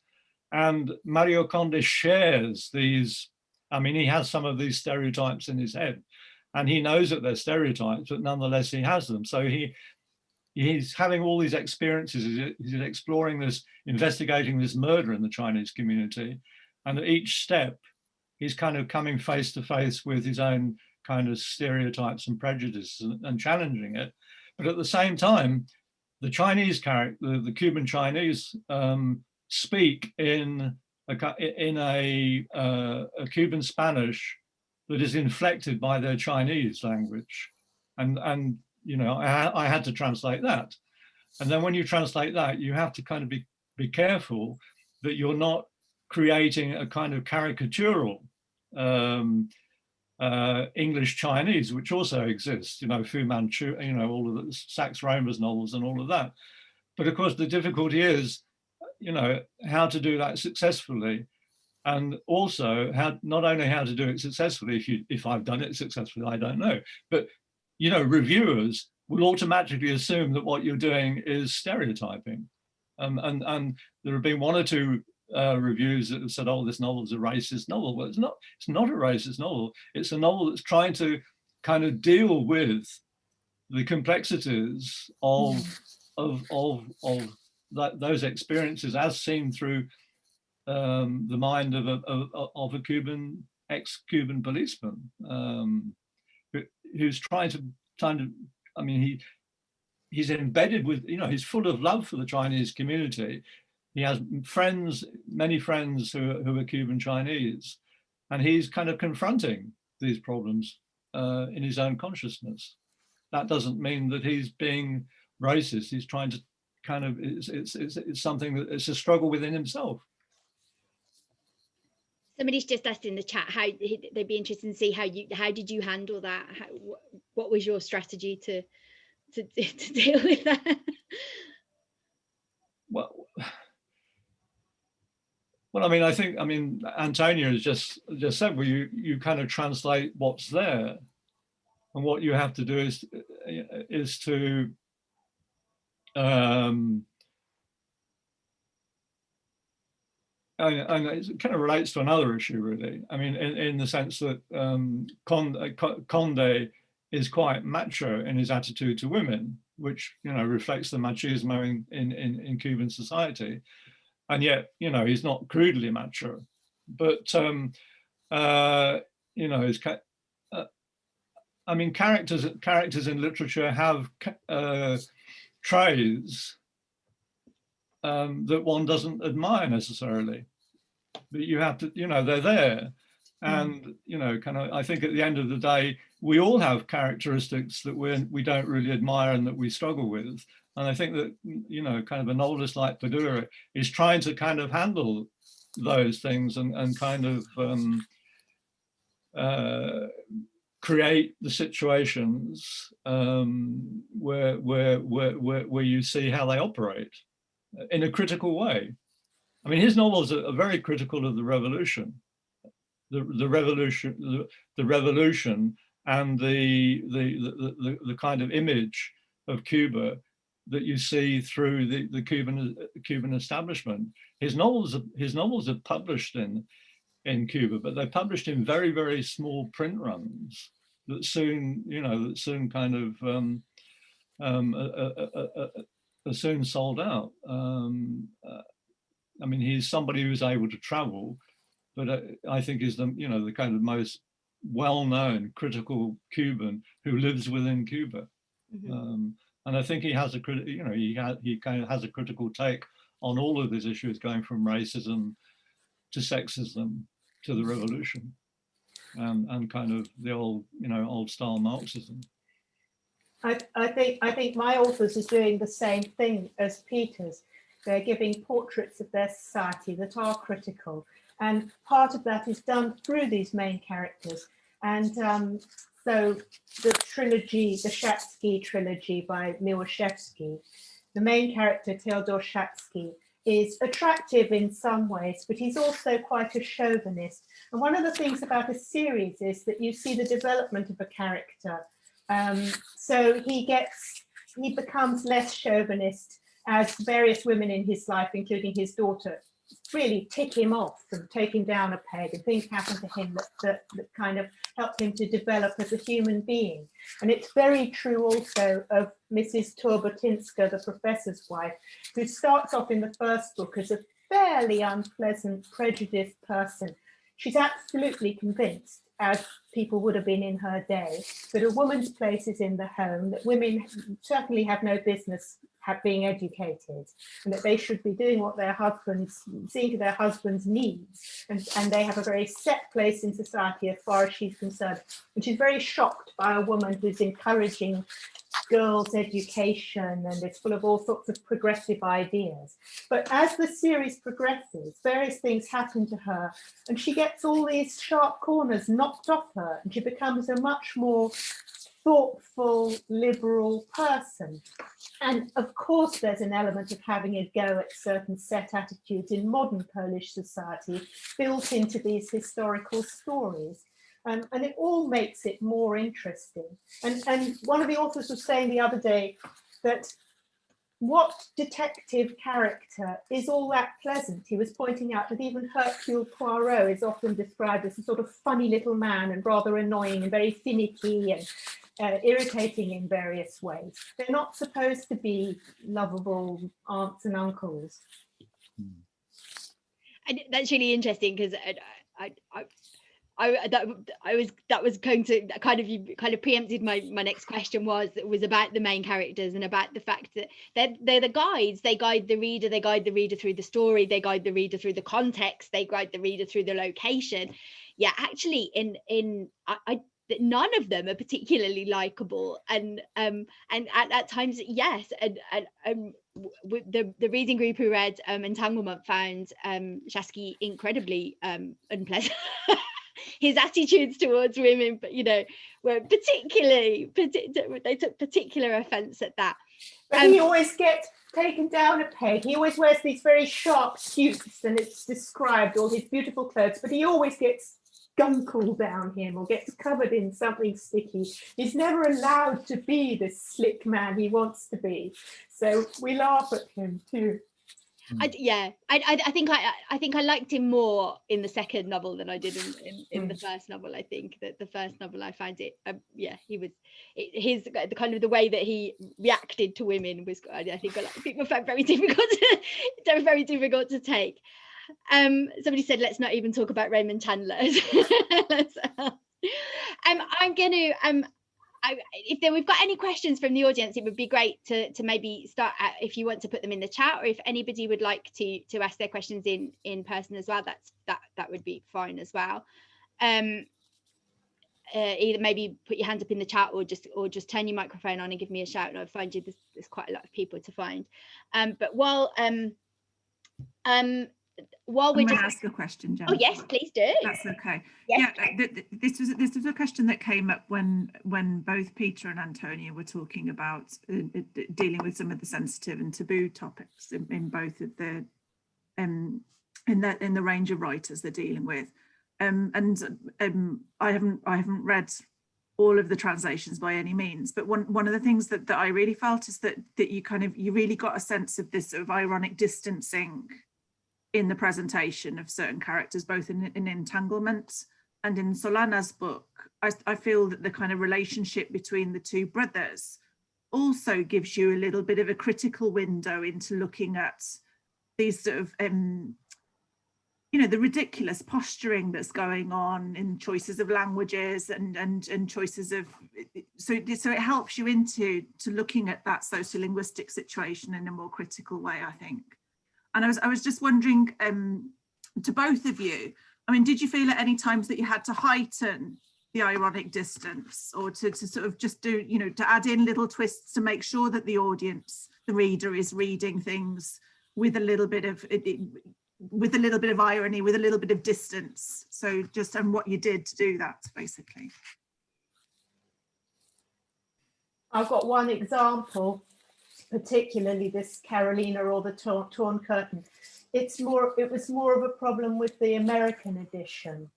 And Mario Conde shares these. I mean, he has some of these stereotypes in his head, and he knows that they're stereotypes, but nonetheless he has them. So he's having all these experiences. He's exploring this, investigating this murder in the Chinese community, and at each step, he's kind of coming face to face with his own kind of stereotypes and prejudices and challenging it. But at the same time, the Chinese character, the Cuban Chinese, speak in a Cuban Spanish that is inflected by their Chinese language, and I had to translate that. And then when you translate that, you have to kind of be careful that you're not creating a kind of caricatural English Chinese, which also exists, Fu Manchu, all of the Sax Rohmer's novels and all of that. But of course, the difficulty is, how to do that successfully, and also not only how to do it successfully. If I've done it successfully, I don't know, but reviewers will automatically assume that what you're doing is stereotyping, and there have been one or two reviews that have said, "Oh, this novel is a racist novel." Well, it's not. It's not a racist novel. It's a novel that's trying to kind of deal with the complexities of those experiences as seen through the mind of a Cuban ex-Cuban policeman, who's trying to I mean, he's embedded with, he's full of love for the Chinese community. He has many friends who are Cuban Chinese, and he's kind of confronting these problems in his own consciousness. That doesn't mean that he's being racist. He's trying to kind of, it's something that it's a struggle within himself.
Somebody's just asked in the chat how they'd be interested to see how did you handle that? What was your strategy to deal with that?
Well, I mean, Antonia has just said, well, you kind of translate what's there, and what you have to do is to and it kind of relates to another issue, really. I mean, in the sense that Conde is quite macho in his attitude to women, which reflects the machismo in Cuban society, and yet he's not crudely macho, but I mean, characters in literature have traits that one doesn't admire necessarily, but you have to, they're there. And, kind of, I think at the end of the day, we all have characteristics that we don't really admire and that we struggle with. And I think that, kind of a novelist like Padura is trying to kind of handle those things and kind of create the situations where you see how they operate in a critical way. I mean, his novels are very critical of the revolution, the revolution, and the kind of image of Cuba that you see through the Cuban establishment. His novels are published in Cuba, but they're published in very, very small print runs that soon kind of are soon sold out. I mean, he's somebody who's able to travel, but I think is the kind of most well-known critical Cuban who lives within Cuba. Mm-hmm. And I think he has he kind of has a critical take on all of these issues, going from racism to sexism to the revolution, and kind of the old style Marxism.
I think my authors is doing the same thing as Peter's. They're giving portraits of their society that are critical, And part of that is done through these main characters. And so the trilogy, the Shatsky trilogy by Miłoszewski, the main character, Theodor Shatsky, is attractive in some ways, but he's also quite a chauvinist. And one of the things about a series is that you see the development of a character. So he becomes less chauvinist as various women in his life, including his daughter, really tick him off and take him down a peg, and things happen to him that kind of help him to develop as a human being. And it's very true also of Mrs. Turbotinska, the professor's wife, who starts off in the first book as a fairly unpleasant, prejudiced person. She's absolutely convinced, as people would have been in her day, that a woman's place is in the home, that women certainly have no business being educated, and that they should be doing what their husbands, seeing to their husbands' needs, and they have a very set place in society as far as she's concerned. And she's very shocked by a woman who's encouraging girls' education and it's full of all sorts of progressive ideas. But as the series progresses, various things happen to her, and she gets all these sharp corners knocked off her, and she becomes a much more thoughtful, liberal person. And of course, there's an element of having a go at certain set attitudes in modern Polish society built into these historical stories. And it all makes it more interesting. And one of the authors was saying the other day that what detective character is all that pleasant? He was pointing out that even Hercule Poirot is often described as a sort of funny little man and rather annoying and very finicky and irritating in various ways. They're not supposed to be lovable aunts and uncles.
And that's really interesting, because that was going to kind of preempted my next question. Was about the main characters and about the fact that they're the guides. They guide the reader. They guide the reader through the story. They guide the reader through the context. They guide the reader through the location. Yeah, actually, none of them are particularly likable, and at times, yes, and the reading group who read Entanglement found Shatsky incredibly unpleasant. His attitudes towards women, but were they took particular offence at that.
But he always gets taken down a peg. He always wears these very sharp suits, and it's described all his beautiful clothes, but he always gets guncle down him or gets covered in something sticky. He's never allowed to be this slick man he wants to be. So we laugh at him too.
I think I liked him more in the second novel than I did in the first novel. I think that the first novel, I found it his the kind of the way that he reacted to women was, I think, a lot of people found very difficult to take. Somebody said, let's not even talk about Raymond Chandler. I'm going to if we've got any questions from the audience, it would be great to maybe start if you want to put them in the chat, or if anybody would like to ask their questions in person as well, that would be fine as well. Either maybe put your hand up in the chat, or just turn your microphone on and give me a shout, and I'll find you. There's quite a lot of people to find. But while we're just
ask a question, Jen.
Oh yes, please do.
That's okay.
Yes.
Yeah, this was a question that came up when both Peter and Antonia were talking about dealing with some of the sensitive and taboo topics in both of the in the range of writers they're dealing with. I haven't read all of the translations by any means, but one of the things that I really felt is that you really got a sense of this sort of ironic distancing in the presentation of certain characters, both in Entanglement and in Solana's book. I feel that the kind of relationship between the two brothers also gives you a little bit of a critical window into looking at these sort of, the ridiculous posturing that's going on in choices of languages and choices of, so it helps you into looking at that sociolinguistic situation in a more critical way, I think. And I was just wondering, to both of you, I mean, did you feel at any times that you had to heighten the ironic distance, or to sort of just do, to add in little twists to make sure that the audience, the reader, is reading things with a little bit of, with a little bit of irony, with a little bit of distance. So just, and what you did to do that, basically.
I've got one example, particularly this Carolina or the Torn Curtain. It was more of a problem with the American edition.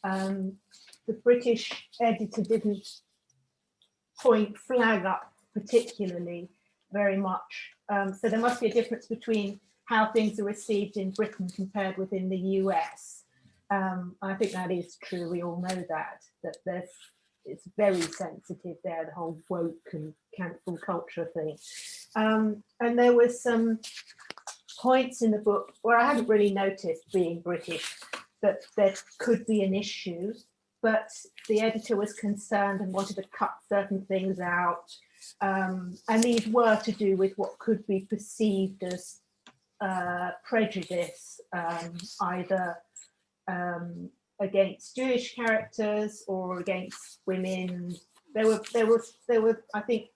The British editor didn't flag up particularly very much. So there must be a difference between how things are received in Britain compared with in the US. I think that is true. We all know that it's very sensitive there, the whole woke and cancel culture thing. And there was some points in the book where I hadn't really noticed, being British, that there could be an issue, but the editor was concerned and wanted to cut certain things out. And these were to do with what could be perceived as prejudice, either against Jewish characters or against women. There were, I think,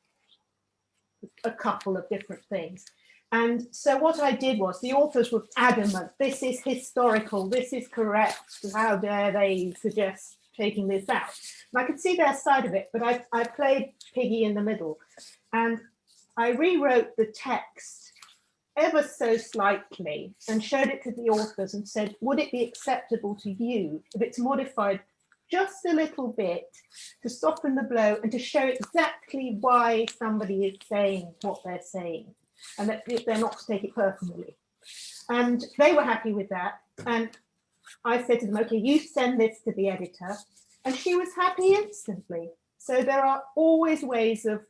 a couple of different things. And so what I did was, the authors were adamant, this is historical, this is correct, how dare they suggest taking this out? And I could see their side of it, but I played Piggy in the middle, and I rewrote the text ever so slightly and showed it to the authors and said, would it be acceptable to you if it's modified just a little bit to soften the blow and to show exactly why somebody is saying what they're saying, and that they're not to take it personally? And they were happy with that. And I said to them, okay, you send this to the editor. And she was happy instantly. So there are always ways of,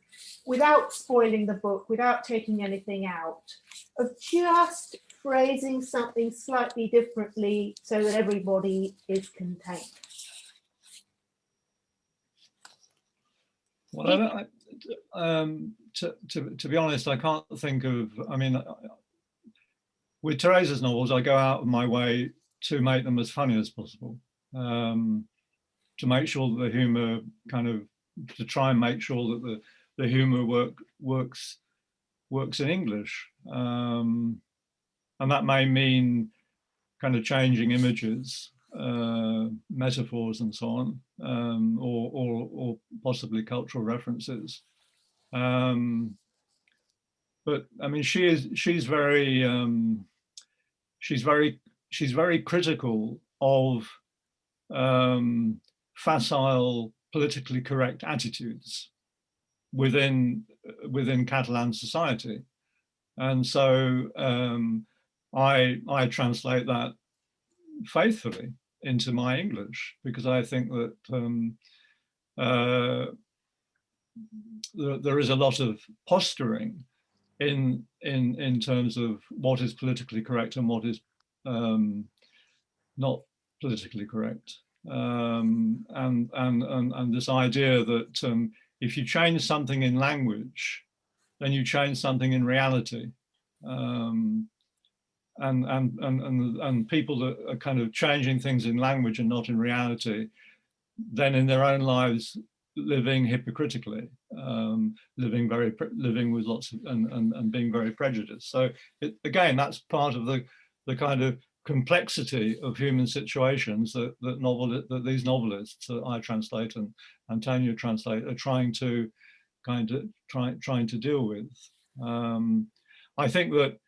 without spoiling the book, without taking anything out, of just phrasing something slightly differently so that everybody is contained.
Well, to be honest, I can't think of, I mean, with Teresa's novels, I go out of my way to make them as funny as possible, to make sure that the humor to try and make sure that the humor works in English. And that may mean kind of changing images, metaphors and so on, or possibly cultural references. But I mean, she's very critical of facile, politically correct attitudes within Catalan society, and so I translate that faithfully into my English, because I think that there is a lot of posturing in terms of what is politically correct and what is not politically correct, and this idea that if you change something in language, then you change something in reality, and people that are kind of changing things in language and not in reality, then in their own lives living hypocritically, living with lots of and being very prejudiced. So again, that's part of the kind of complexity of human situations that these novelists that I translate and Antonia translate are trying to deal with. I think that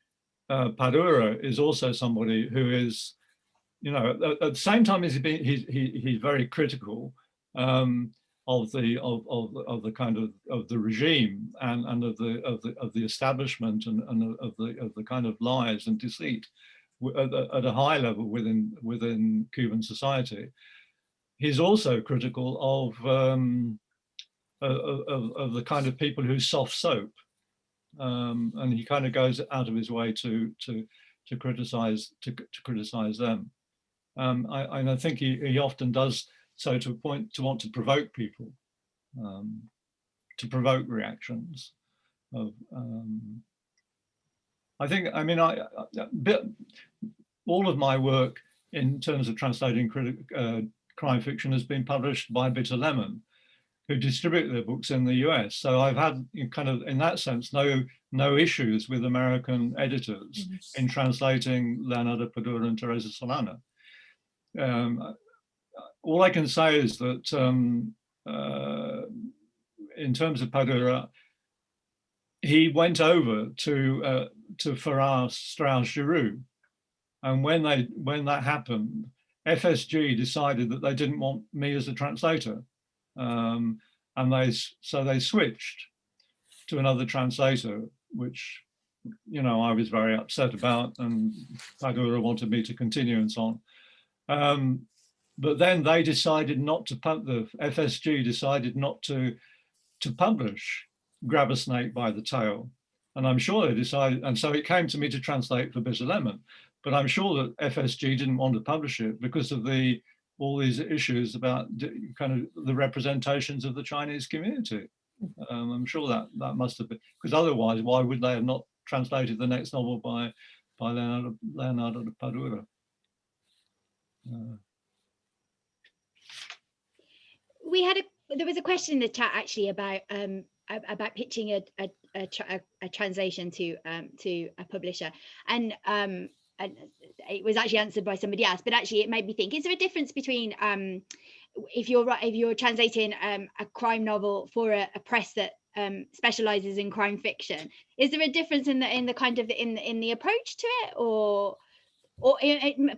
Padura is also somebody who is, you know, at the same time as he's very critical of the kind of the regime and of the establishment and of the kind of lies and deceit at a high level within Cuban society. He's also critical of the kind of people who soft soap, and he kind of goes out of his way to criticize them. And I think he often does so to want to provoke people, to provoke reactions. I think, I mean, all of my work in terms of translating crime fiction has been published by Bitter Lemon, who distribute their books in the US. So I've had kind of, in that sense, no no issues with American editors in translating Leonardo Padura and Teresa Solana. All I can say is that in terms of Padura, he went over to Farrar Straus Giroux, and when that happened, FSG decided that they didn't want me as a translator, and they switched to another translator, which, you know, I was very upset about, and Padura wanted me to continue and so on. But then they decided not to, the FSG decided not to publish Grab a Snake by the Tail. And I'm sure they decided, and so it came to me to translate for Bitter Lemon, but I'm sure that FSG didn't want to publish it because of all these issues about kind of the representations of the Chinese community. I'm sure that must have been, because otherwise, why would they have not translated the next novel by Leonardo Padura?
There was a question in the chat actually about pitching a translation to a publisher, and it was actually answered by somebody else. But actually, it made me think: is there a difference between if you're translating a crime novel for a press that specializes in crime fiction? Is there a difference in the kind of in the approach to it, or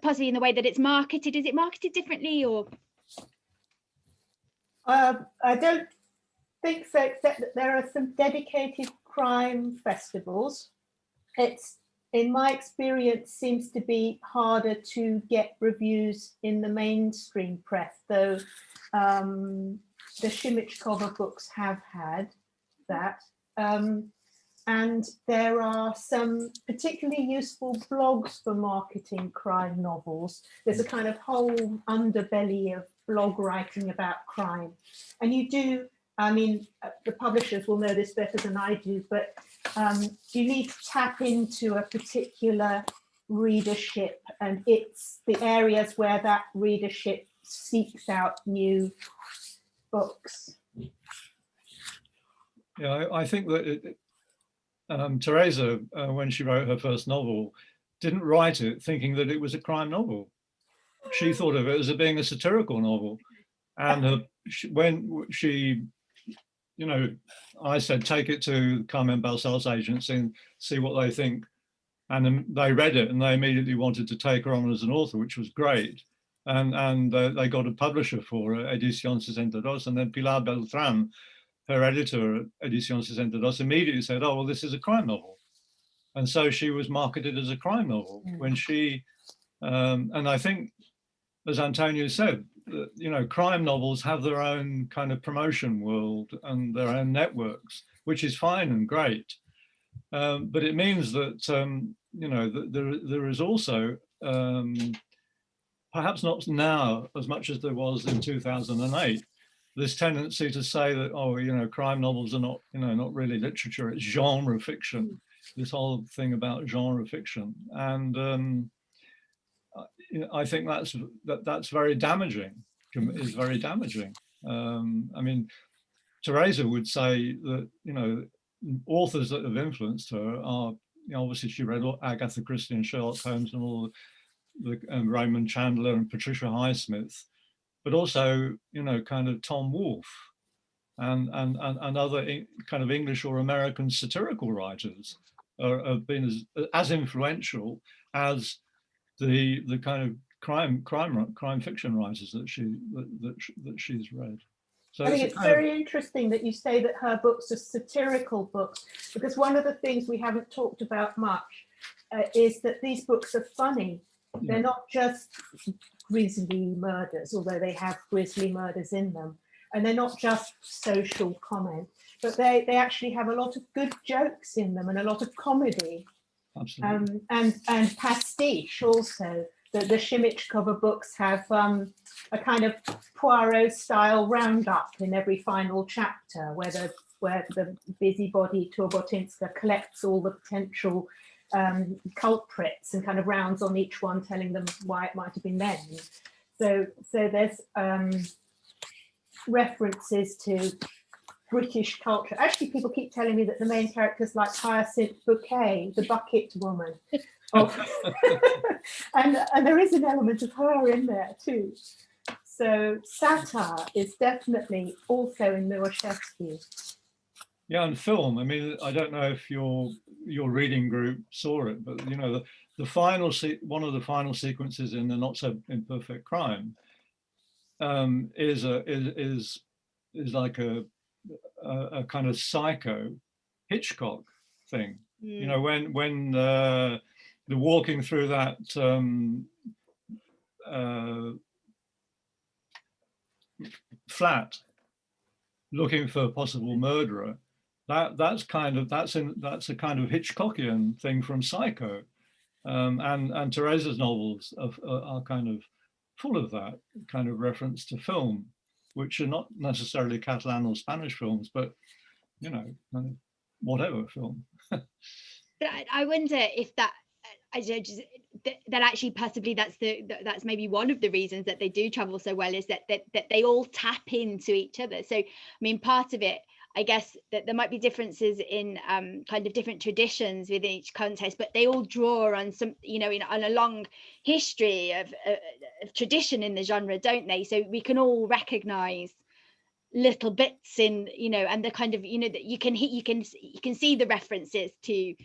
possibly in the way that it's marketed? Is it marketed differently, or?
I don't think so, except that there are some dedicated crime festivals. It's, in my experience, seems to be harder to get reviews in the mainstream press, though the Shimichkova books have had that. And there are some particularly useful blogs for marketing crime novels. There's a kind of whole underbelly of blog writing about crime. And you do, I mean, the publishers will know this better than I do, but you need to tap into a particular readership, and it's the areas where that readership seeks out new books.
Yeah, I think that Teresa, when she wrote her first novel, didn't write it thinking that it was a crime novel. She thought of it as being a satirical novel. And when she, you know, I said, take it to Carmen Balcel's agency and see what they think. And they read it and they immediately wanted to take her on as an author, which was great. And they got a publisher for her, Edición 62, and then Pilar Beltrán, her editor at Edición 62, immediately said, oh, well, this is a crime novel. And so she was marketed as a crime novel when she, and I think, as Antonia said, you know, crime novels have their own kind of promotion world and their own networks, which is fine and great. But it means that, you know, that there is also, perhaps not now as much as there was in 2008, this tendency to say that, oh, you know, crime novels are not, you know, not really literature, it's genre fiction, this whole thing about genre fiction. And you know, I think that's very damaging, is very damaging. I mean, Teresa would say that, you know, authors that have influenced her are, you know, obviously she read Agatha Christie and Sherlock Holmes and all the Raymond Chandler and Patricia Highsmith, but also, you know, kind of Tom Wolfe and other kind of English or American satirical writers have been as influential as the kind of crime fiction writers that she's read. So
I think it's very interesting that you say that her books are satirical books, because one of the things we haven't talked about much is that these books are funny. Yeah. They're not just grisly murders, although they have grisly murders in them, and they're not just social comment, but they actually have a lot of good jokes in them and a lot of comedy.
Absolutely.
And pastiche also. The Shimichkova books have a kind of Poirot-style roundup in every final chapter, where the busybody Turbotinska collects all the potential culprits and kind of rounds on each one, telling them why it might have been them. So there's references to British culture. Actually, people keep telling me that the main character is like Hyacinth Bouquet, the bucket woman. And there is an element of her in there too. So satire is definitely also in Miłoszewski.
Yeah, and film. I mean, I don't know if your reading group saw it, but you know, the final one of the final sequences in The Not So Imperfect Crime is like a kind of psycho Hitchcock thing. You know, when they're walking through that flat looking for a possible murderer, that's a kind of Hitchcockian thing from Psycho, and Teresa's novels are kind of full of that kind of reference to film, which are not necessarily Catalan or Spanish films, but you know, kind of whatever film.
But I wonder if that actually possibly that's maybe one of the reasons that they do travel so well, is that they all tap into each other. So I mean, part of it, I guess, that there might be differences in kind of different traditions within each context, but they all draw on some, you know, on a long history of tradition in the genre, don't they? So we can all recognize little bits in, you know, and the kind of, you know, that you can see the references to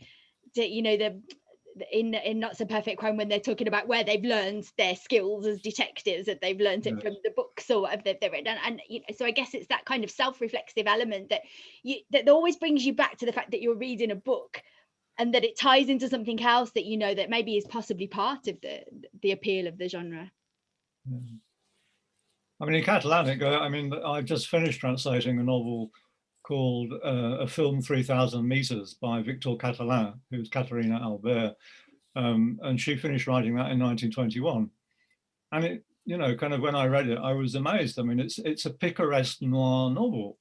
you know, in Not So Perfect Crime, when they're talking about where they've learned their skills as detectives, that they've learned it from the books or whatever they've read, and you know, so I guess it's that kind of self-reflexive element that always brings you back to the fact that you're reading a book, and that it ties into something else that, you know, that maybe is possibly part of the appeal of the genre.
I mean, in Catalanic, I mean, I've just finished translating a novel called A Film 3,000 Meters by Victor Catalan, who's Caterina Albert, and she finished writing that in 1921. And it, you know, kind of when I read it, I was amazed. I mean, it's a picaresque noir novel,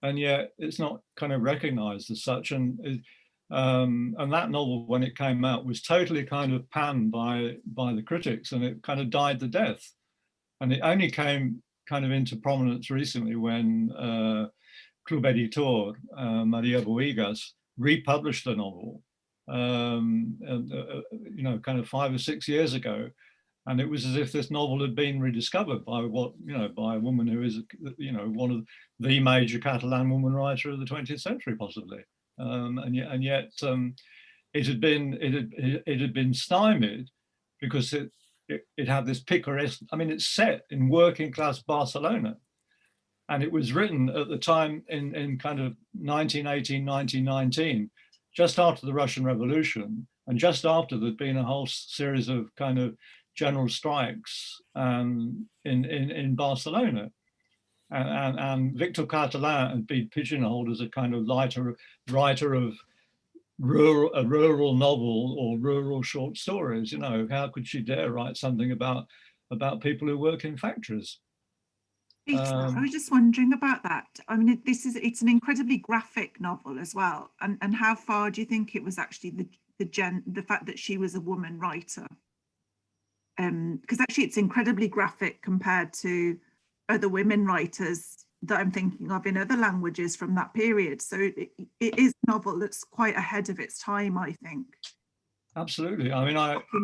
and yet it's not kind of recognized as such. And that novel, when it came out, was totally kind of panned by the critics, and it kind of died the death. And it only came kind of into prominence recently when Club Editor, Maria Boigas, republished the novel, you know, kind of 5 or 6 years ago. And it was as if this novel had been rediscovered by by a woman who is, you know, one of the major Catalan woman writer of the 20th century, possibly. And yet it had been stymied because it had this picaresque, I mean, it's set in working class Barcelona. And it was written at the time in kind of 1918, 1919, just after the Russian Revolution, and just after there'd been a whole series of kind of general strikes in Barcelona. And Victor Catalan had been pigeonholed as a kind of writer of a rural novel or rural short stories. You know, how could she dare write something about people who work in factories?
Peter, I was just wondering about that. I mean, it's an incredibly graphic novel as well. And how far do you think it was actually the fact that she was a woman writer? Because actually it's incredibly graphic compared to other women writers that I'm thinking of in other languages from that period. So it is a novel that's quite ahead of its time, I think.
Absolutely. I mean,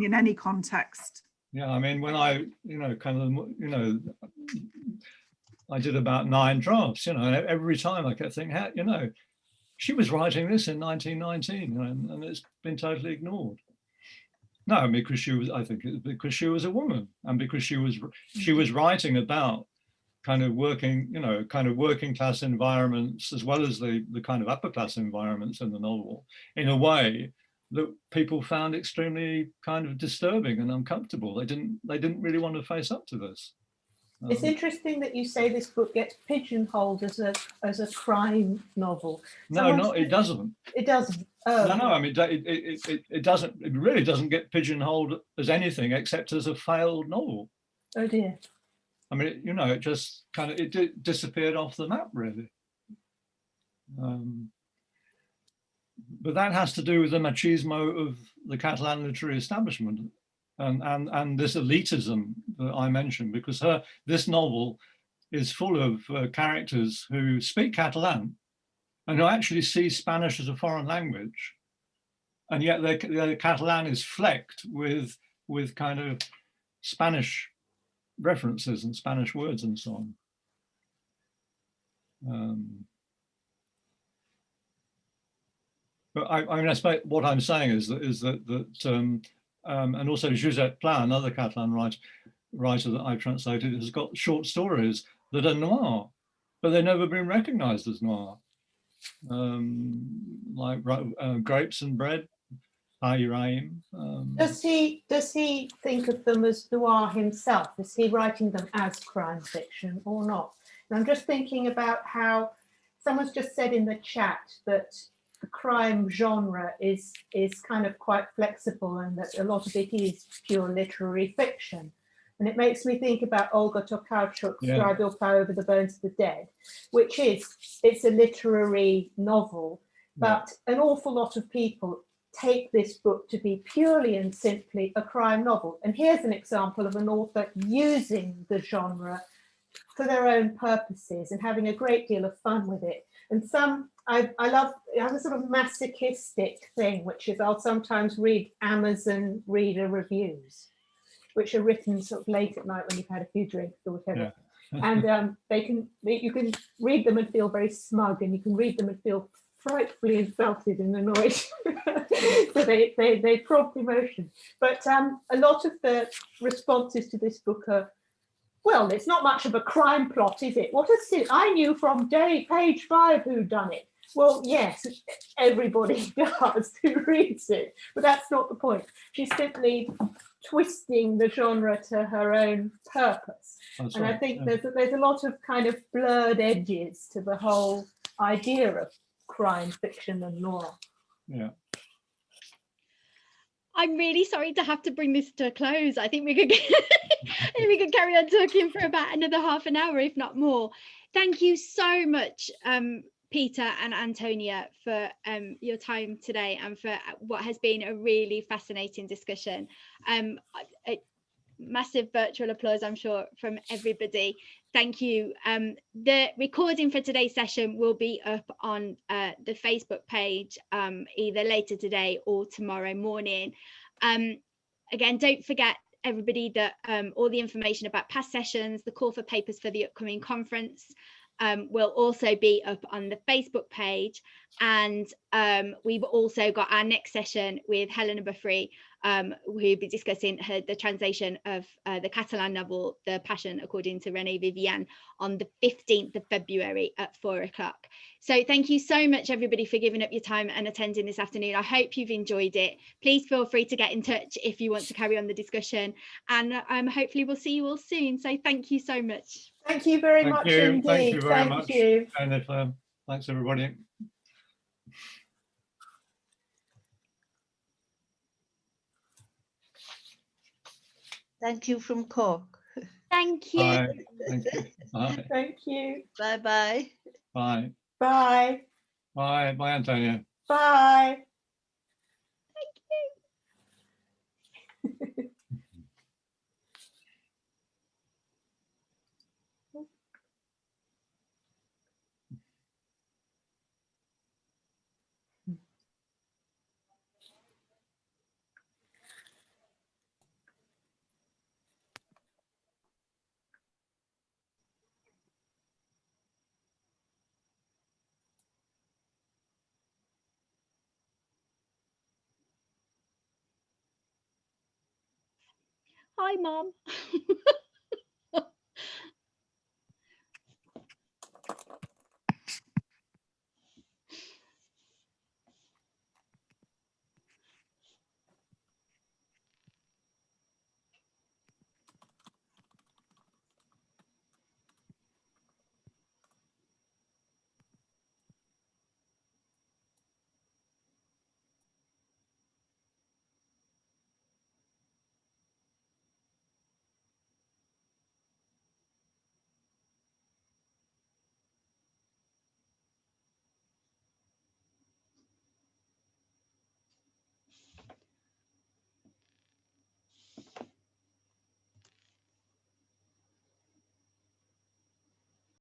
in any context.
Yeah, I mean, when I, you know, kind of, you know, I did about 9 drafts, you know, and every time I kept thinking, you know, she was writing this in 1919, and it's been totally ignored. No, because she was, I think, because she was a woman, and because she was writing about kind of working, you know, kind of working class environments, as well as the kind of upper class environments in the novel, in a way that people found extremely kind of disturbing and uncomfortable. They didn't really want to face up to this.
It's interesting that you say this book gets pigeonholed as a crime novel.
No, it doesn't.
It doesn't. Oh.
No, I mean, it doesn't. It really doesn't get pigeonholed as anything except as a failed novel.
Oh dear.
I mean, you know, it just kind of it disappeared off the map, really. But that has to do with the machismo of the Catalan literary establishment and this elitism that I mentioned, because this novel is full of characters who speak Catalan and who actually see Spanish as a foreign language, and yet their Catalan is flecked with kind of Spanish references and Spanish words and so on. But I mean, I suppose what I'm saying is that and also Josep Pla, another Catalan writer that I've translated, has got short stories that are noir, but they've never been recognised as noir. Like Grapes and Bread, Raim.
Does he think of them as noir himself? Is he writing them as crime fiction or not? And I'm just thinking about how someone's just said in the chat that the crime genre is kind of quite flexible and that a lot of it is pure literary fiction. And it makes me think about Olga Tokarczuk's Dragilpa Over the Bones of the Dead, which it's a literary novel, but an awful lot of people take this book to be purely and simply a crime novel. And here's an example of an author using the genre for their own purposes and having a great deal of fun with it. And I love, I have a sort of masochistic thing, which is I'll sometimes read Amazon reader reviews, which are written sort of late at night when you've had a few drinks or whatever. Yeah. And you can read them and feel very smug, and you can read them and feel frightfully insulted and annoyed. So they prompt emotion. But a lot of the responses to this book are, well, it's not much of a crime plot, is it? What a sin! I knew from page 5 who'd done it. Well, yes, everybody does who reads it, but that's not the point. She's simply twisting the genre to her own purpose. That's and right. I think there's a lot of kind of blurred edges to the whole idea of crime fiction and noir.
Yeah.
I'm really sorry to have to bring this to a close. I think we could we could carry on talking for about another half an hour, if not more. Thank you so much, Peter and Antonia, for your time today and for what has been a really fascinating discussion. A massive virtual applause, I'm sure, from everybody. Thank you. The recording for today's session will be up on the Facebook page either later today or tomorrow morning. Again, don't forget, everybody, that all the information about past sessions, the call for papers for the upcoming conference will also be up on the Facebook page. And we've also got our next session with Helena Buffrey, who'll be discussing the translation of the Catalan novel, The Passion According to René Vivian, on the 15th of February at 4 o'clock. So thank you so much, everybody, for giving up your time and attending this afternoon. I hope you've enjoyed it. Please feel free to get in touch if you want to carry on the discussion, and hopefully we'll see you all soon. So thank you so much.
Thank you very much indeed.
Thank you very much.
You.
And thanks, everybody.
Thank you from Cork.
Thank you.
Bye. Thank you. Bye.
Thank you.
Bye-bye.
Bye.
Bye.
Bye. Bye, Antonia.
Bye.
Hi, Mom.